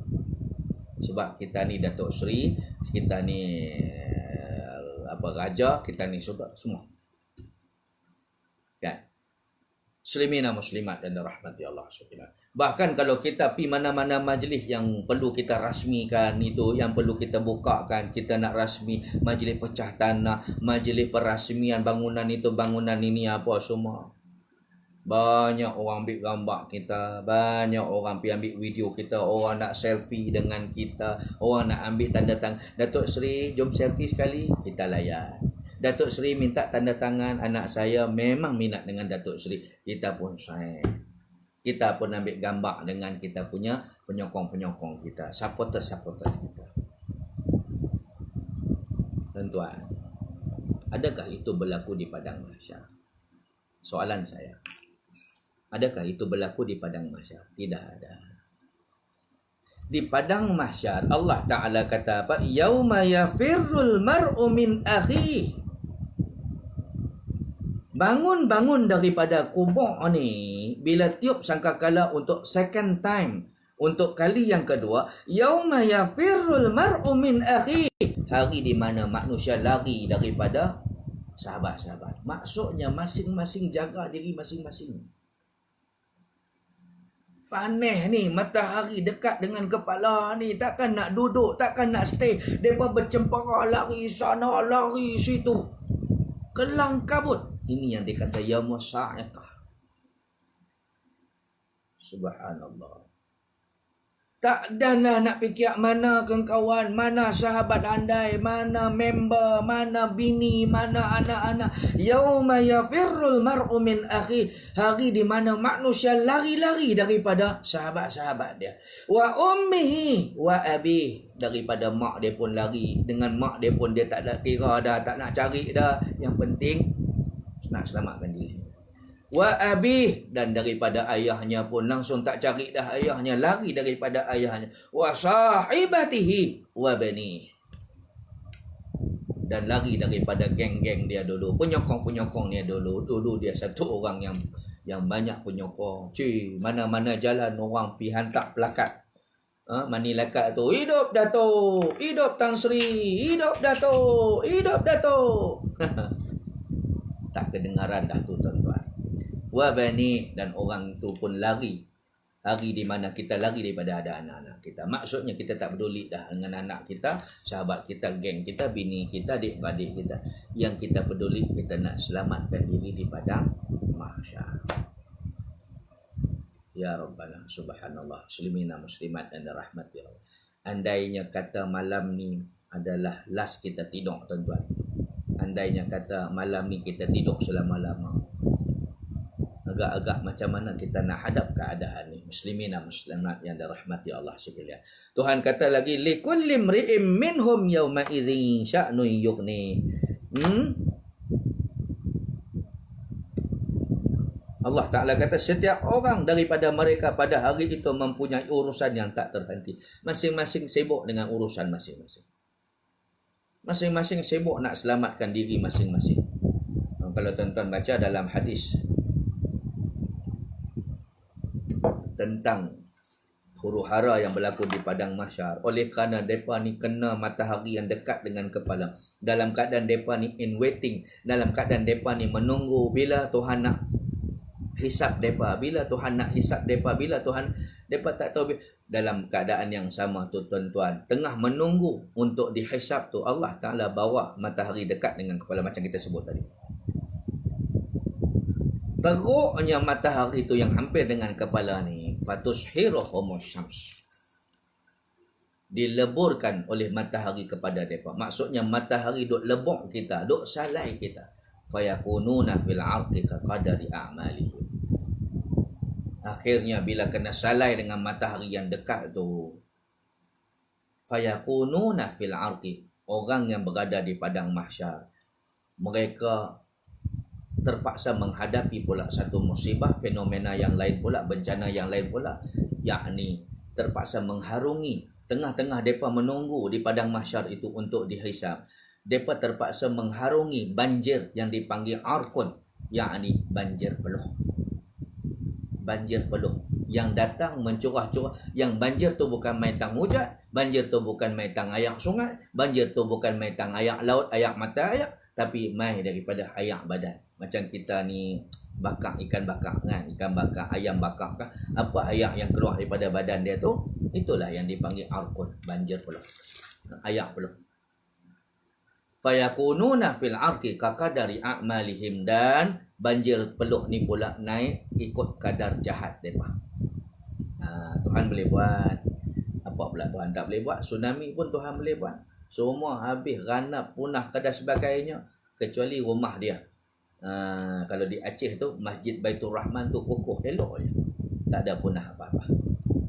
Sebab kita ni Datuk Seri, kita ni raja, kita ni semua. Kan? Muslimina muslimat dan rahmati Allah SWT. Bahkan kalau kita pergi mana-mana majlis yang perlu kita rasmikan itu, yang perlu kita bukakan, kita nak rasmi majlis pecah tanah, majlis perasmian bangunan itu, bangunan ini apa semua. Banyak orang ambil gambar kita, banyak orang pergi ambil video kita, orang nak selfie dengan kita, orang nak ambil tanda tangan. Datuk Seri, jom selfie sekali, kita layan. Datuk Seri minta tanda tangan, anak saya memang minat dengan Datuk Seri, kita pun sign. Kita pun ambil gambar dengan kita punya penyokong-penyokong kita, supporters kita. Tuan-tuan, adakah itu berlaku di padang mahsyar? Soalan saya, adakah itu berlaku di padang mahsyar? Tidak ada. Di padang mahsyar Allah Ta'ala kata apa? Yauma yafirrul mar'u min akhihi. Bangun daripada kubur ni, bila tiup sangkakala untuk second time, untuk kali yang kedua, yauma yafirrul mar'u min akhihi. Hari di mana manusia lari daripada sahabat-sahabat. Maksudnya masing-masing jaga diri masing-masing. Panas ni, matahari dekat dengan kepala ni, takkan nak duduk, takkan nak stay. Mereka bercempaka, lari sana, lari situ, kelang kabut. Ini yang dikata yaumul sa'iqah. Subhanallah. Tak adalah nak fikir mana kawan, mana sahabat andai, mana member, mana bini, mana anak-anak. Yauma yafirrul mar'u min akhi. Hari di mana manusia lari-lari daripada sahabat-sahabat dia. Wa ummihi wa abi. Daripada mak dia pun lari. Dengan mak dia pun dia tak ada kira dah, tak nak cari dah. Yang penting nak selamatkan diri. Wa abih, dan daripada ayahnya pun langsung tak cari dah ayahnya, lari daripada ayahnya. Wa sahibatihi wa bani, dan lari daripada geng-geng dia dulu, penyokong-penyokong dia dulu. Dulu dia satu orang yang banyak penyokong. Mana-mana jalan orang pi hantar plakat. Mani lakat tu, hidup Datuk, hidup Tan Sri, hidup Datuk, hidup Datuk. Tak kedengaran dah tu tuan-tuan. Wa bani, dan orang tu pun lari. Hari di mana kita lari daripada ada anak-anak kita. Maksudnya kita tak peduli dah dengan anak kita, sahabat kita, geng kita, bini kita, adik-beradik kita. Yang kita peduli, kita nak selamatkan diri di padang mahsyar. Ya Rabbana, subhanallah, muslimina muslimat dan rahmati Allah. Andainya kata malam ni adalah last kita tidur tuan-tuan. Andainya kata malam ni kita tidur selama-lama, agak-agak macam mana kita nak hadap keadaan ni. Muslimina muslimat yang dirahmati Allah sekalian. Tuhan kata lagi, likulli imri'in minhum yawma idzin sya'nun yughni. Allah Ta'ala kata setiap orang daripada mereka pada hari itu mempunyai urusan yang tak terhenti. Masing-masing sibuk dengan urusan masing-masing. Masing-masing sibuk nak selamatkan diri masing-masing. Kalau tuan-tuan baca dalam hadis tentang huru-hara yang berlaku di padang mahsyar, oleh kerana mereka ni kena matahari yang dekat dengan kepala, dalam keadaan mereka ni in waiting, dalam keadaan mereka ni menunggu bila Tuhan nak hisap mereka, bila Tuhan nak hisap mereka, bila Tuhan, mereka tak tahu. Dalam keadaan yang sama tu tuan-tuan, tengah menunggu untuk dihisap tu, Allah Ta'ala bawa matahari dekat dengan kepala macam kita sebut tadi. Teruknya matahari tu yang hampir dengan kepala ni, fatushiruhumus syams, dileburkan oleh matahari kepada mereka. Maksudnya matahari duk lebok kita, duk salai kita. Fayakununa fil ardi kaqadari a'malihim. Akhirnya bila kena salai dengan matahari yang dekat tu, fayakununa fil ardi, orang yang berada di padang mahsyar, mereka terpaksa menghadapi pula satu musibah, fenomena yang lain pula, bencana yang lain pula, yakni terpaksa mengharungi tengah-tengah mereka menunggu di padang mahsyar itu untuk dihisab. Mereka terpaksa mengharungi banjir yang dipanggil arkun, yakni banjir peluh. Banjir peluh yang datang mencurah-curah. Yang banjir tu bukan maitang hujan, banjir tu bukan maitang air sungai, banjir tu bukan maitang air laut, air mata air, tapi mai daripada air badan. Macam kita ni bakar ikan bakar kan, ikan bakar, ayam bakar kan, apa air yang keluar daripada badan dia tu, itulah yang dipanggil arkun, banjir peluh, air peluh. Fayakununa fil arqi kakadari a'malihim, dan banjir peluh ni pula naik ikut kadar jahat mereka. Tuhan boleh buat. Apa pula Tuhan tak boleh buat? Tsunami pun Tuhan boleh buat. Semua habis, ranap, punah dan sebagainya, kecuali rumah dia. Kalau di Aceh tu, Masjid Baitur Rahman tu kokoh elok je, tak ada punah apa-apa.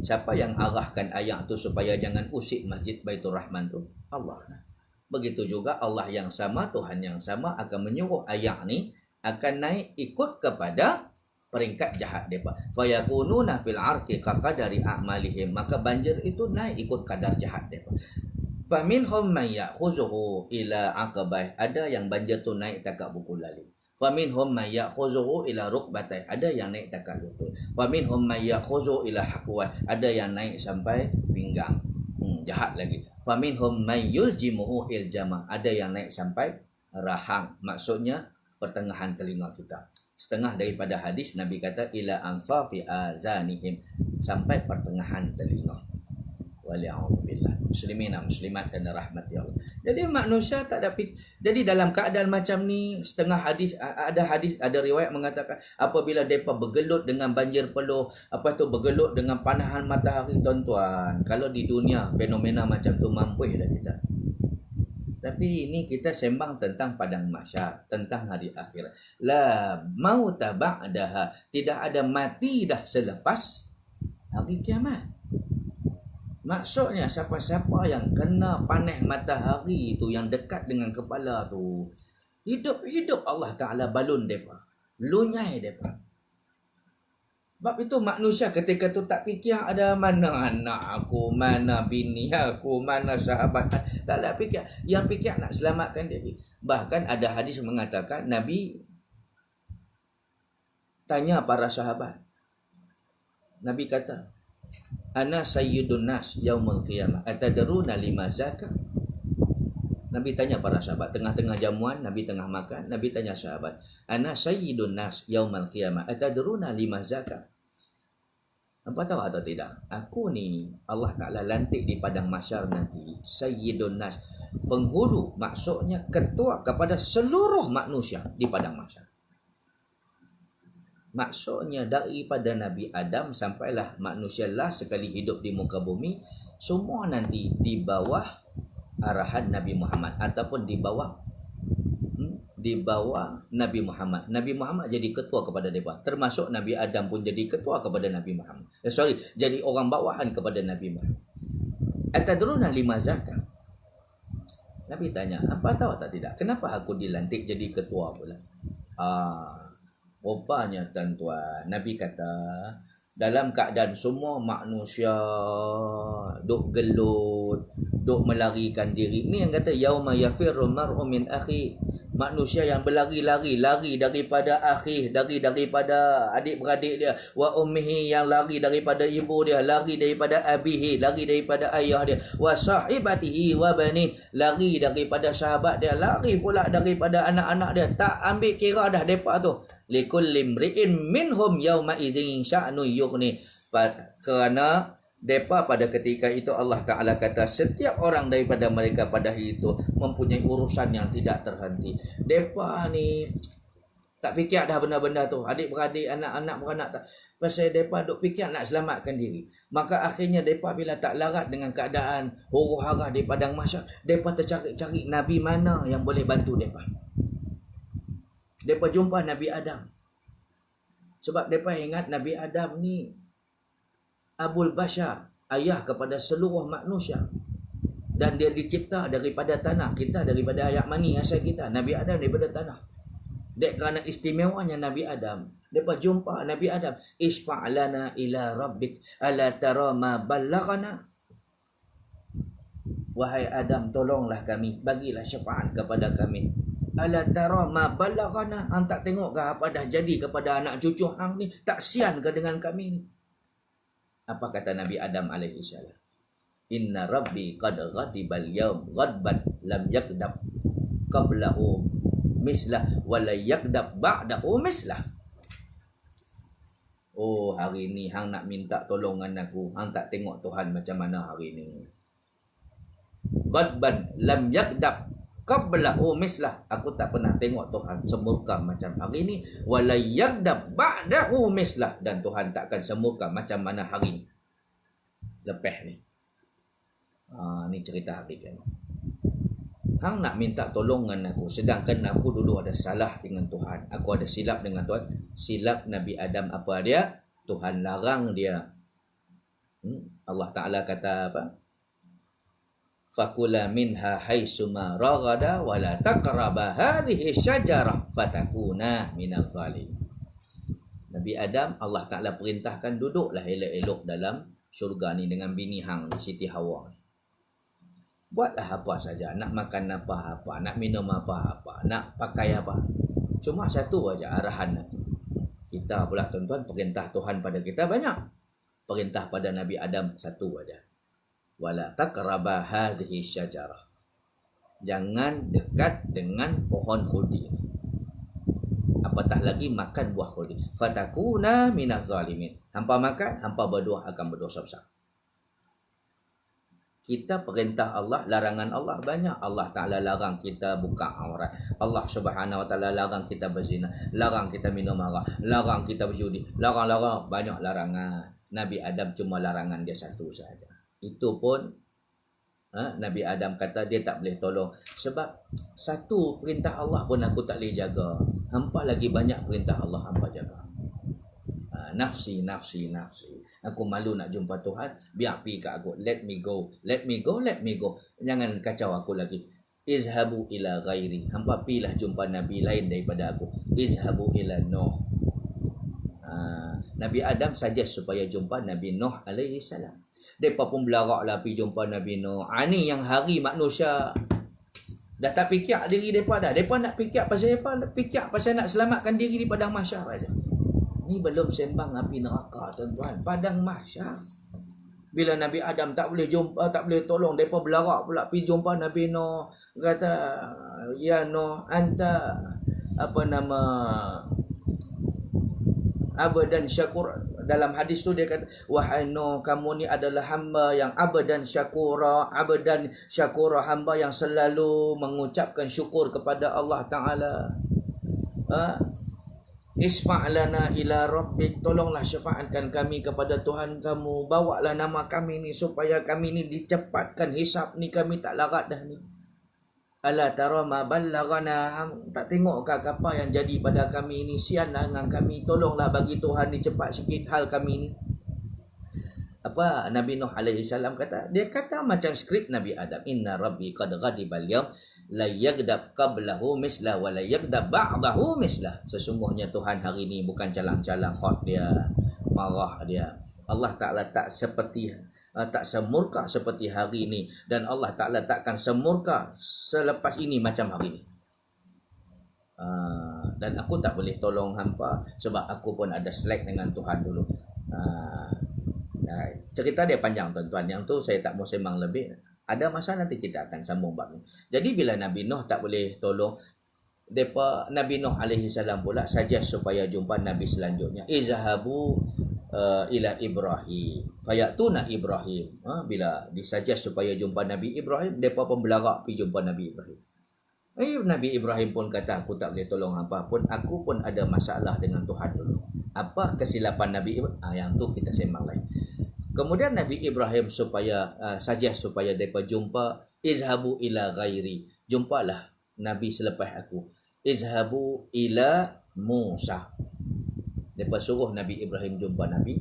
Siapa yang arahkan ayat tu supaya jangan usik Masjid Baitur Rahman tu? Allah. Begitu juga Allah yang sama, Tuhan yang sama akan menyuruh ayat ni akan naik ikut kepada peringkat jahat mereka. Fayakununa fil arqi kaqadari a'malihim, maka banjir itu naik ikut kadar jahat mereka. Faminhum man ya'khuzuhu ila aqabah, ada yang banjir tu naik takat buku lali. Faminhum man ya'khuzuhu ila rukbatai, ada yang naik takat lutut. Faminhum man ya'khuzuhu ila haqwah, ada yang naik sampai pinggang. Jahat lagi. Faminhum man yuljimuhu iljama, ada yang naik sampai rahang, maksudnya pertengahan telinga kita. Setengah daripada hadis Nabi kata ila ansafi azanihim, sampai pertengahan telinga. Wali'auzubillah. Muslimin dan muslimat dan rahmat ya Allah. Jadi manusia tak ada jadi dalam keadaan macam ni, setengah hadis, ada riwayat mengatakan apabila mereka bergelut dengan banjir peluh, bergelut dengan panahan matahari, tuan-tuan, kalau di dunia fenomena macam tu mampu dah kita. Tapi ini kita sembang tentang padang mahsyar, tentang hari akhirat. La mauta ba'daha, tidak ada mati dah selepas hari kiamat. Maksudnya siapa-siapa yang kena panas matahari itu, yang dekat dengan kepala tu, hidup-hidup Allah Ta'ala balun mereka, lunyai mereka. Sebab itu manusia ketika tu tak fikir ada mana anak aku, mana bini aku, mana sahabat. Taklah fikir. Yang fikir nak selamatkan diri. Bahkan ada hadis mengatakan Nabi tanya para sahabat. Nabi kata, ana sayyidun nas yaumul qiyamah atadruna lima zakah. Nabi tanya para sahabat, tengah-tengah jamuan, Nabi tengah makan, Nabi tanya sahabat, ana sayyidun nas yaumul qiyamah atadruna lima zakah. Apa tahu atau tidak? Aku ni Allah Ta'ala lantik di padang mahsyar nanti sayyidun nas, penghulu, maksudnya ketua kepada seluruh manusia di padang mahsyar. Maksudnya daripada Nabi Adam sampailah manusia lah sekali hidup di muka bumi, semua nanti di bawah arahan Nabi Muhammad ataupun di bawah Nabi Muhammad. Nabi Muhammad jadi ketua kepada mereka. Termasuk Nabi Adam pun jadi ketua kepada Nabi Muhammad. Jadi orang bawahan kepada Nabi Muhammad. Atadruna lima zakah. Nabi tanya, apa tahu tak tidak? Kenapa aku dilantik jadi ketua pula? Rupanya tuan-tuan, Nabi kata dalam keadaan semua manusia duk gelut, duk melarikan diri. Ni yang kata yauma yafirru mar'u min akhi, manusia yang berlari-lari, lari daripada akhi, daripada adik-beradik dia, wa ummihi, yang lari daripada ibu dia, lari daripada abihi, lari daripada ayah dia, wa sahibatihi wa bani, lari daripada sahabat dia, lari pula daripada anak-anak dia. Tak ambil kira dah depa tu. Likulli imri'in minhum yawma idzin sya'nu yughni, kerana mereka pada ketika itu Allah Ta'ala kata setiap orang daripada mereka pada hari itu mempunyai urusan yang tidak terhenti. Mereka ni tak fikir dah benda-benda tu. Adik-beradik, anak-anak beranak tak. Pasal mereka duk fikir nak selamatkan diri. Maka akhirnya mereka bila tak larat dengan keadaan huru-hara di padang mahsyar, mereka tercari-cari Nabi mana yang boleh bantu mereka. Mereka jumpa Nabi Adam. Sebab mereka ingat Nabi Adam ni Abul Bashar, ayah kepada seluruh manusia. Dan dia dicipta daripada tanah. Kita daripada ayak mani asal kita. Nabi Adam daripada tanah. Dek kerana istimewanya Nabi Adam. Depa jumpa Nabi Adam. Isfa'lana ila rabbik ala tara ma ballaghana. Wahai Adam, tolonglah kami, bagilah syafaat kepada kami. Ala tara ma ballaghana, hang tak tengok ke apa dah jadi kepada anak cucu hang ni? Tak sian ke dengan kami ni? Apa kata Nabi Adam alaihi salam? Inna rabbi qad ghadibal yawm ghadban lam yakdab qablahu mislah wa la yakdab ba'dahu mislah. Oh, hari ni hang nak minta tolongan aku, hang tak tengok Tuhan macam mana hari ni. Ghadban lam yakdab qablahu mislah. Aku tak pernah tengok Tuhan semurka macam hari ni. Wa la yakdab ba'dahu mislah. Dan Tuhan takkan semurka macam mana hari ni lepas ni. Ni cerita hakikat. Hang nak minta tolongan aku, sedangkan aku dulu ada salah dengan Tuhan. Aku ada silap dengan Tuhan. Silap Nabi Adam apa dia? Tuhan larang dia. Allah Ta'ala kata apa? Fakula minha haitsuma raghada wa la taqraba hadhihi syajarah fatakuna minaz zalim. Nabi Adam, Allah Ta'ala perintahkan duduklah elok-elok dalam syurga ni dengan bini hang Siti Hawa. Buatlah apa saja, nak makan apa-apa, nak minum apa-apa, nak pakai apa. Cuma satu aja arahan Nabi. Kita pula tuan-tuan, perintah Tuhan pada kita banyak. Perintah pada Nabi Adam satu aja. Wala taqraba hadhihi syajarah. Jangan dekat dengan pohon khuldi. Apatah lagi makan buah khuldi. Fatakuna minaz zalimin. Hampa makan, hampa berdua akan berdosa besar. Kita perintah Allah, larangan Allah banyak. Allah Ta'ala larang kita buka aurat. Allah Subhanahu Wa Ta'ala larang kita berzina. Larang kita minum arak. Larang kita berjudi. Larang-larang, banyak larangan. Nabi Adam cuma larangan dia satu saja. Itu pun Nabi Adam kata dia tak boleh tolong. Sebab satu perintah Allah pun aku tak boleh jaga. Hampa lagi banyak perintah Allah hampa jaga. Nafsi. Aku malu nak jumpa Tuhan. Biar pergi kat aku. Let me go. Jangan kacau aku lagi. Izhabu ila ghairi. Hampa pilah jumpa Nabi lain daripada aku. Izhabu ila Nuh. Nabi Adam saja supaya jumpa Nabi Nuh alaihi salam. Mereka pun belarak lah pergi jumpa Nabi Nuh. Ni yang hari manusia dah tak fikir diri mereka dah. Mereka nak fikir pasal apa? Fikir pasal nak selamatkan diri di padang mahsyar aja. Ni belum sembang api neraka tuan-tuan. Padang mahsyar. Bila Nabi Adam tak boleh jumpa, tak boleh tolong, mereka belarak pula pergi jumpa Nabi Nuh. Kata, ya Nuh, anta apa nama abadan syakur. Dalam hadis tu dia kata, wahai Nuh, kamu ni adalah hamba yang abadan syakura. Abadan syakura, hamba yang selalu mengucapkan syukur kepada Allah Ta'ala. Isfa'lana ila rabbik, tolonglah syafaatkan kami kepada Tuhan kamu. Bawalah nama kami ni supaya kami ni dicepatkan hisap ni, kami tak larat dah ni. Ala tara ma ballaghana, tak tengok ke apa yang jadi pada kami ni, sian dengan kami. Tolonglah bagi Tuhan ni cepat sikit hal kami ni. Apa Nabi Nuh alaihi salam kata? Dia kata macam skrip Nabi Adam. Inna rabbi qad ghadibal yawm la yagdab qablahu mislah wa la yagdab ba'dahu mislah. Sesungguhnya Tuhan hari ni bukan calang-calang hot dia, marah dia. Allah Ta'ala tak seperti tak semurka seperti hari ini, dan Allah Ta'ala takkan semurka selepas ini macam hari ini. Dan aku tak boleh tolong hampa sebab aku pun ada slack dengan Tuhan dulu. Cerita dia panjang tuan-tuan, yang tu saya tak mau sembang lebih. Ada masa nanti kita akan sambung bab ni. Jadi bila Nabi Nuh tak boleh tolong, Nabi Nuh alaihi salam pula saja supaya jumpa Nabi selanjutnya. Izhabu ila Ibrahim fayatuna Ibrahim. Bila disaja supaya jumpa Nabi Ibrahim, mereka pun belarak pergi jumpa Nabi Ibrahim. Nabi Ibrahim pun kata, aku tak boleh tolong apa pun, aku pun ada masalah dengan Tuhan dulu. Apa kesilapan Nabi Ibrahim? Yang tu kita sembang lain. Kemudian Nabi Ibrahim supaya saja supaya mereka jumpa, izhabu ila ghairi, jumpalah Nabi selepas aku. Izhabu ila Musa. Mereka suruh Nabi Ibrahim jumpa Nabi.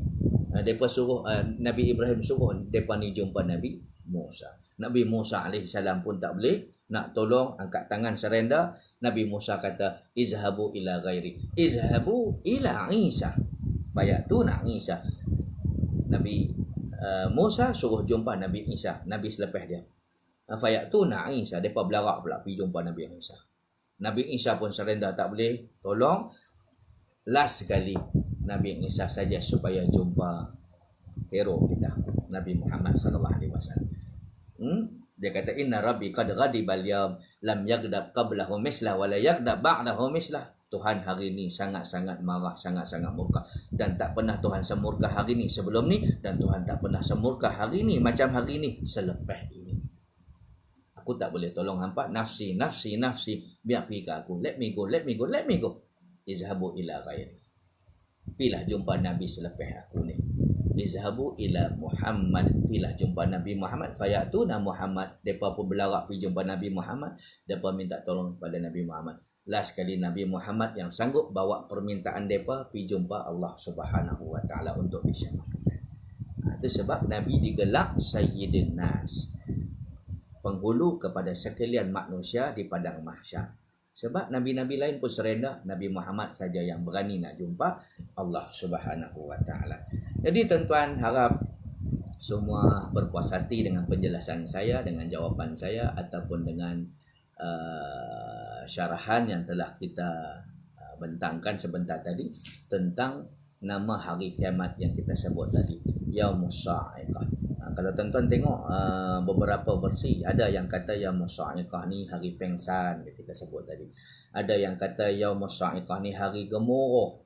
Mereka suruh Nabi Ibrahim suruh mereka ni jumpa Nabi Musa. Nabi Musa alaihi salam pun tak boleh nak tolong, angkat tangan surrender. Nabi Musa kata, izhabu ila ghairi, izhabu ila Isa fayatuna Isa. Nabi Musa suruh jumpa Nabi Isa, Nabi selepas dia. Fayatuna Isa, depa belarak pula pergi jumpa Nabi Isa. Nabi Isa pun surrender, tak boleh, tolong last sekali Nabi Isa saja supaya jumpa hero kita, Nabi Muhammad sallallahu alaihi wasallam. Dia kata, inna rabbi qad ghadiba al-yawm lam yaghdab qablahu mislah wa la yaghdab ba'dahu mislah. Tuhan hari ini sangat-sangat marah, sangat-sangat murka, dan tak pernah Tuhan semurka hari ini sebelum ni, dan Tuhan tak pernah semurka hari ini macam hari ini selepas ini. Aku tak boleh tolong hampa, nafsi, nafsi, nafsi, biar pergi ke aku, let me go, let me go, let me go. Izhabu ila ghairi, pilah jumpa Nabi selepas aku ni. Izhabu ila Muhammad, pilah jumpa Nabi Muhammad. Fayatuna Muhammad, depa pun belarak pergi jumpa Nabi Muhammad, depa minta tolong pada Nabi Muhammad. Last kali Nabi Muhammad yang sanggup bawa permintaan depa pergi jumpa Allah Subhanahu wa taala untuk disyafaatkan. Itu sebab Nabi digelar Sayyidin Nas, penghulu kepada sekalian manusia di padang mahsyar. Sebab nabi-nabi lain pun surrender, Nabi Muhammad saja yang berani nak jumpa Allah Subhanahu wa taala. Jadi tuan-tuan, harap semua berpuas hati dengan penjelasan saya, dengan jawapan saya, ataupun dengan syarahan yang telah kita bentangkan sebentar tadi tentang nama hari kiamat yang kita sebut tadi, Yaumus Sa'iqah. Kalau tuan-tuan tengok beberapa versi, ada yang kata Yaumus Sa'iqah ni hari pengsan, kita sebut tadi. Ada yang kata Yaumus Sa'iqah ni hari gemuruh.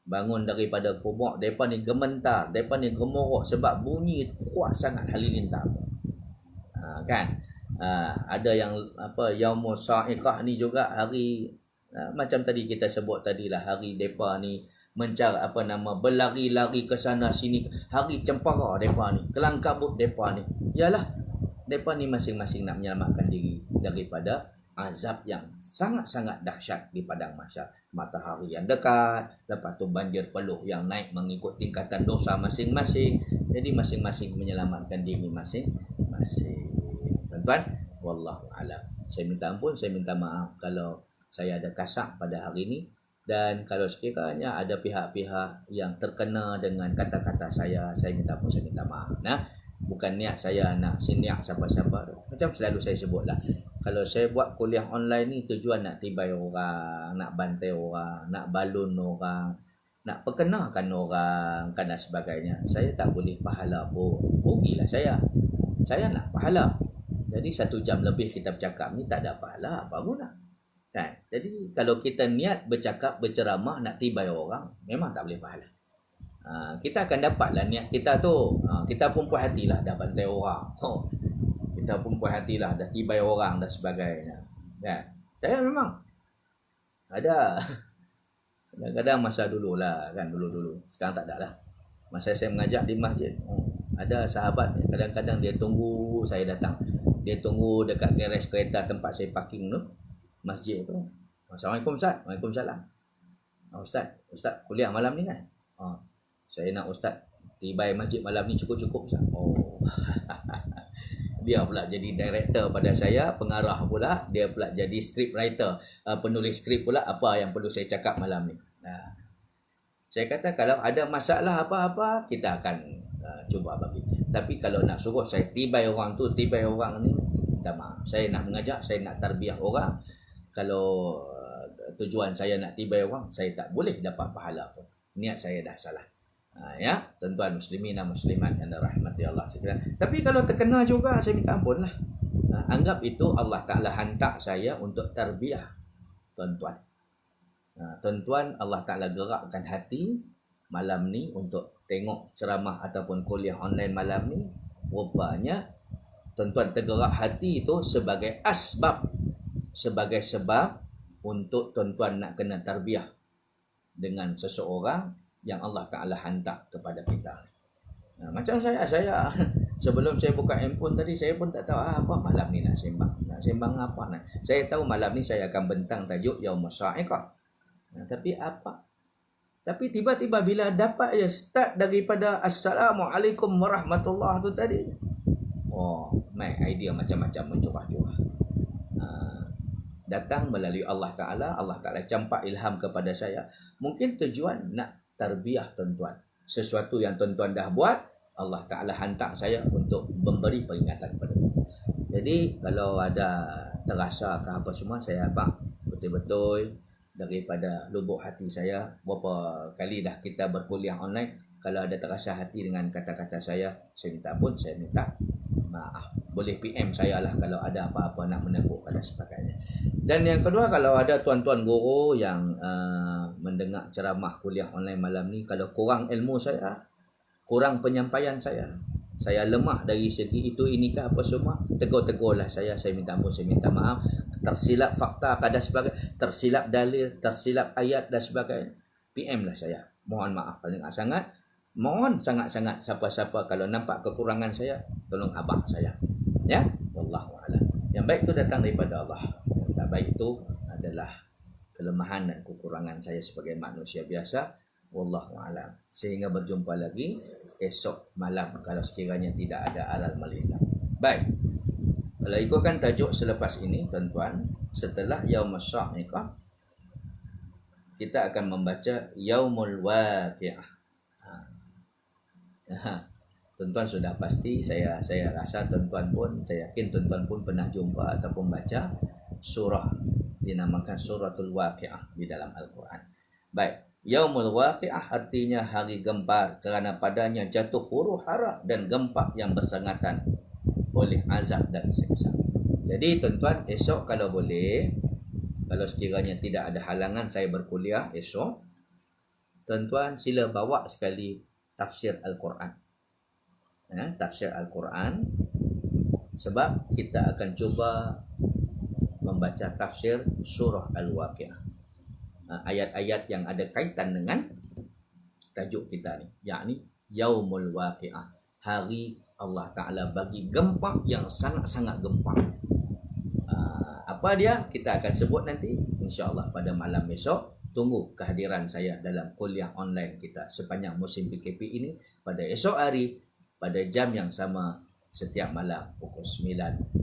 Bangun daripada kubur, depa ni gementar, depa ni gemuruh sebab bunyi kuat sangat halilintar. Kan? Ada yang Yaumus Sa'iqah ni juga hari macam tadi kita sebut tadilah, hari depa ni mencari berlari-lari ke sana sini, hari cempara depa ni, kelang kabut depa ni. Yalah, depa ni masing-masing nak menyelamatkan diri daripada azab yang sangat-sangat dahsyat di padang mahsyar. Matahari yang dekat, lepas tu banjir peluh yang naik mengikut tingkatan dosa masing-masing. Jadi masing-masing menyelamatkan diri masing-masing. Tuan-tuan, wallahu alam. Saya minta ampun, saya minta maaf kalau saya ada kasar pada hari ini. Dan kalau sekiranya ada pihak-pihak yang terkena dengan kata-kata saya minta ampun, saya minta maaf. Bukan niat saya nak siniak siapa-siapa. Macam selalu saya sebutlah, kalau saya buat kuliah online ni tujuan nak tibai orang, nak bantai orang, nak balun orang, nak perkenalkan orang kan dan sebagainya. Saya tak boleh pahala pun. Rugilah saya. Saya nak pahala. Jadi 1 jam lebih kita bercakap ni tak ada pahala, apa guna? Kan? Jadi kalau kita niat bercakap, berceramah, nak tibai orang, memang tak boleh pahala. Kita akan dapatlah niat kita tu. Kita pun puas hatilah dah bantai orang. Kita pun puas hatilah dah tibai orang dan sebagainya. Kan? Saya memang ada kadang-kadang masa dululah kan, dulu. Sekarang tak ada lah. Masa saya mengajar di masjid, ada sahabat kadang-kadang dia tunggu saya datang. Dia tunggu dekat garage kereta tempat saya parking tu, masjid tu. Assalamualaikum Ustaz. Waalaikumsalam. Ustaz kuliah malam ni kan? Saya nak Ustaz tibai masjid malam ni cukup-cukup Ustaz. Dia pula jadi director pada saya, pengarah pula, dia pula jadi script writer, penulis skrip pula apa yang perlu saya cakap malam ni. Saya kata kalau ada masalah apa-apa kita akan cuba bagi. Tapi kalau nak suruh saya tibai orang tu, tibai orang ni, minta maaf. Saya nak mengajar, saya nak tarbiyah orang. Kalau tujuan saya nak tibai orang, saya tak boleh dapat pahala pun. Niat saya dah salah. Ya, tuan-tuan muslimin dan muslimat yang dirahmati Allah sekalian. Tapi kalau terkena juga, saya minta ampun lah. Anggap itu Allah Ta'ala hantar saya untuk tarbiyah tuan-tuan. Tuan-tuan, Allah Ta'ala gerakkan hati malam ni untuk tengok ceramah ataupun kuliah online malam ni. Rupanya tuan-tuan tergerak hati itu sebagai asbab, sebagai sebab untuk tuan-tuan nak kena tarbiyah dengan seseorang yang Allah Ta'ala hantar kepada kita. Macam saya sebelum saya buka handphone tadi, saya pun tak tahu apa malam ni nak sembang. Nak sembang apa? Saya tahu malam ni saya akan bentang tajuk Yaumus Sa'iqah. Tapi apa? Tapi tiba-tiba bila dapat je start daripada Assalamualaikum warahmatullahi tu tadi, my idea macam-macam mencurah-curah. datang melalui Allah Ta'ala campak ilham kepada saya. Mungkin tujuan nak tarbiyah tuan-tuan. Sesuatu yang tuan-tuan dah buat, Allah Ta'ala hantar saya untuk memberi peringatan kepada tuan. Jadi kalau ada terasa ke apa semua, saya abang betul-betul daripada lubuk hati saya. Berapa kali dah kita berkuliah online, kalau ada terasa hati dengan kata-kata saya minta ampun, saya minta maaf. Boleh PM saya lah kalau ada apa-apa nak menegur dan sebagainya. Dan yang kedua, kalau ada tuan-tuan guru yang mendengar ceramah kuliah online malam ni, kalau kurang ilmu saya, kurang penyampaian saya lemah dari segi itu ini ke apa semua, tegur-tegurlah saya minta ampun, saya minta maaf. Tersilap fakta dan sebagainya, tersilap dalil, tersilap ayat dan sebagainya, PM lah saya. Mohon maaf sangat. Mohon sangat-sangat siapa-siapa kalau nampak kekurangan saya, tolong abang saya. Ya, wallahu a'lam. Yang baik itu datang daripada Allah. Yang tak baik itu adalah kelemahan dan kekurangan saya sebagai manusia biasa. Wallahu a'lam. Sehingga berjumpa lagi esok malam kalau sekiranya tidak ada aral melintang. Baik. Kalau ikutkan tajuk selepas ini, tuan-tuan, setelah Yaumus Sya'iqah, kita akan membaca Yaumul Waqi'ah. Tuan-tuan sudah pasti, saya rasa tuan-tuan pun, saya yakin tuan-tuan pun pernah jumpa ataupun baca surah dinamakan Suratul Waqi'ah di dalam Al-Quran. Baik, Yaumul Waqi'ah artinya hari gempar, kerana padanya jatuh huru hara dan gempa yang bersangatan oleh azab dan siksa. Jadi tuan-tuan, esok kalau boleh, kalau sekiranya tidak ada halangan saya berkuliah esok, tuan-tuan sila bawa sekali tafsir Al-Quran. Tafsir Al-Quran, sebab kita akan cuba membaca tafsir surah Al-Waqi'ah. Ayat-ayat yang ada kaitan dengan tajuk kita ni, yakni Yaumul Waqi'ah, hari Allah Ta'ala bagi gempa yang sangat-sangat gempa. Apa dia? Kita akan sebut nanti insya-Allah pada malam besok. Tunggu kehadiran saya dalam kuliah online kita sepanjang musim PKP ini pada esok hari pada jam yang sama setiap malam pukul 9.15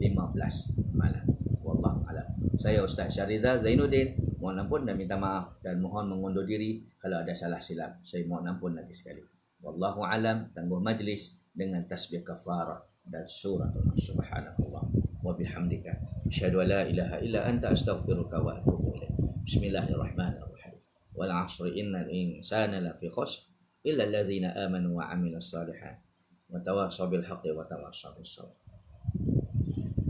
malam. Wallahu a'lam. Saya Ustaz Syahrizal Zainuddin, mohon ampun dan minta maaf dan mohon mengundur diri kalau ada salah silap. Saya mohon ampun lagi sekali. Wallahu a'lam. Tangguh majlis dengan tasbih kafarah dan surah Subhanallah wa bihamdika asyhadu an la ilaha illa anta astaghfiruka wa atubu ilaik. Bismillahirrahmanirrahim. Wal 'ashri innal insana lafi khusr illa allazina amanu wa 'amilus shalihat wa tawassaw bil haqqi wa tawassaw bis sabr.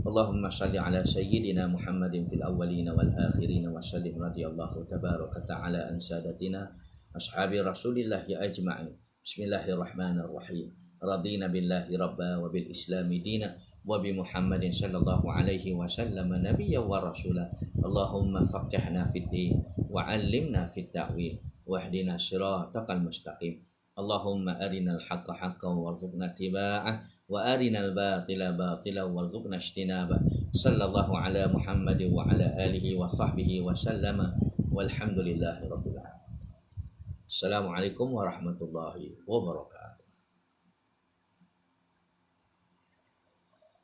Allahumma shalli ala sayyidina Muhammadin fil awwalin wal akhirin wa sallim radhiyallahu tabaraka ta'ala an sadatina ashabi Rasulillah ya ajma'in. Bismillahirrahmanirrahim. Radina billahi rabba wa bil islami dina wa bi Muhammadin sallallahu alaihi wasallam nabiyya wa rasula. Allahumma faqihna fid din wa 'allimna fit ta'wil wahdina shiratal mustaqim. Allahumma arinal haqqa haqqan warzuqna ittiba'ah wa arinal batila batilan warzuqna ijtinabah. Sallallahu ala Muhammadin wa ala alihi wa sahbihi wa sallama walhamdulillahi rabbil alamin. Assalamualaikum warahmatullahi wabarakatuh.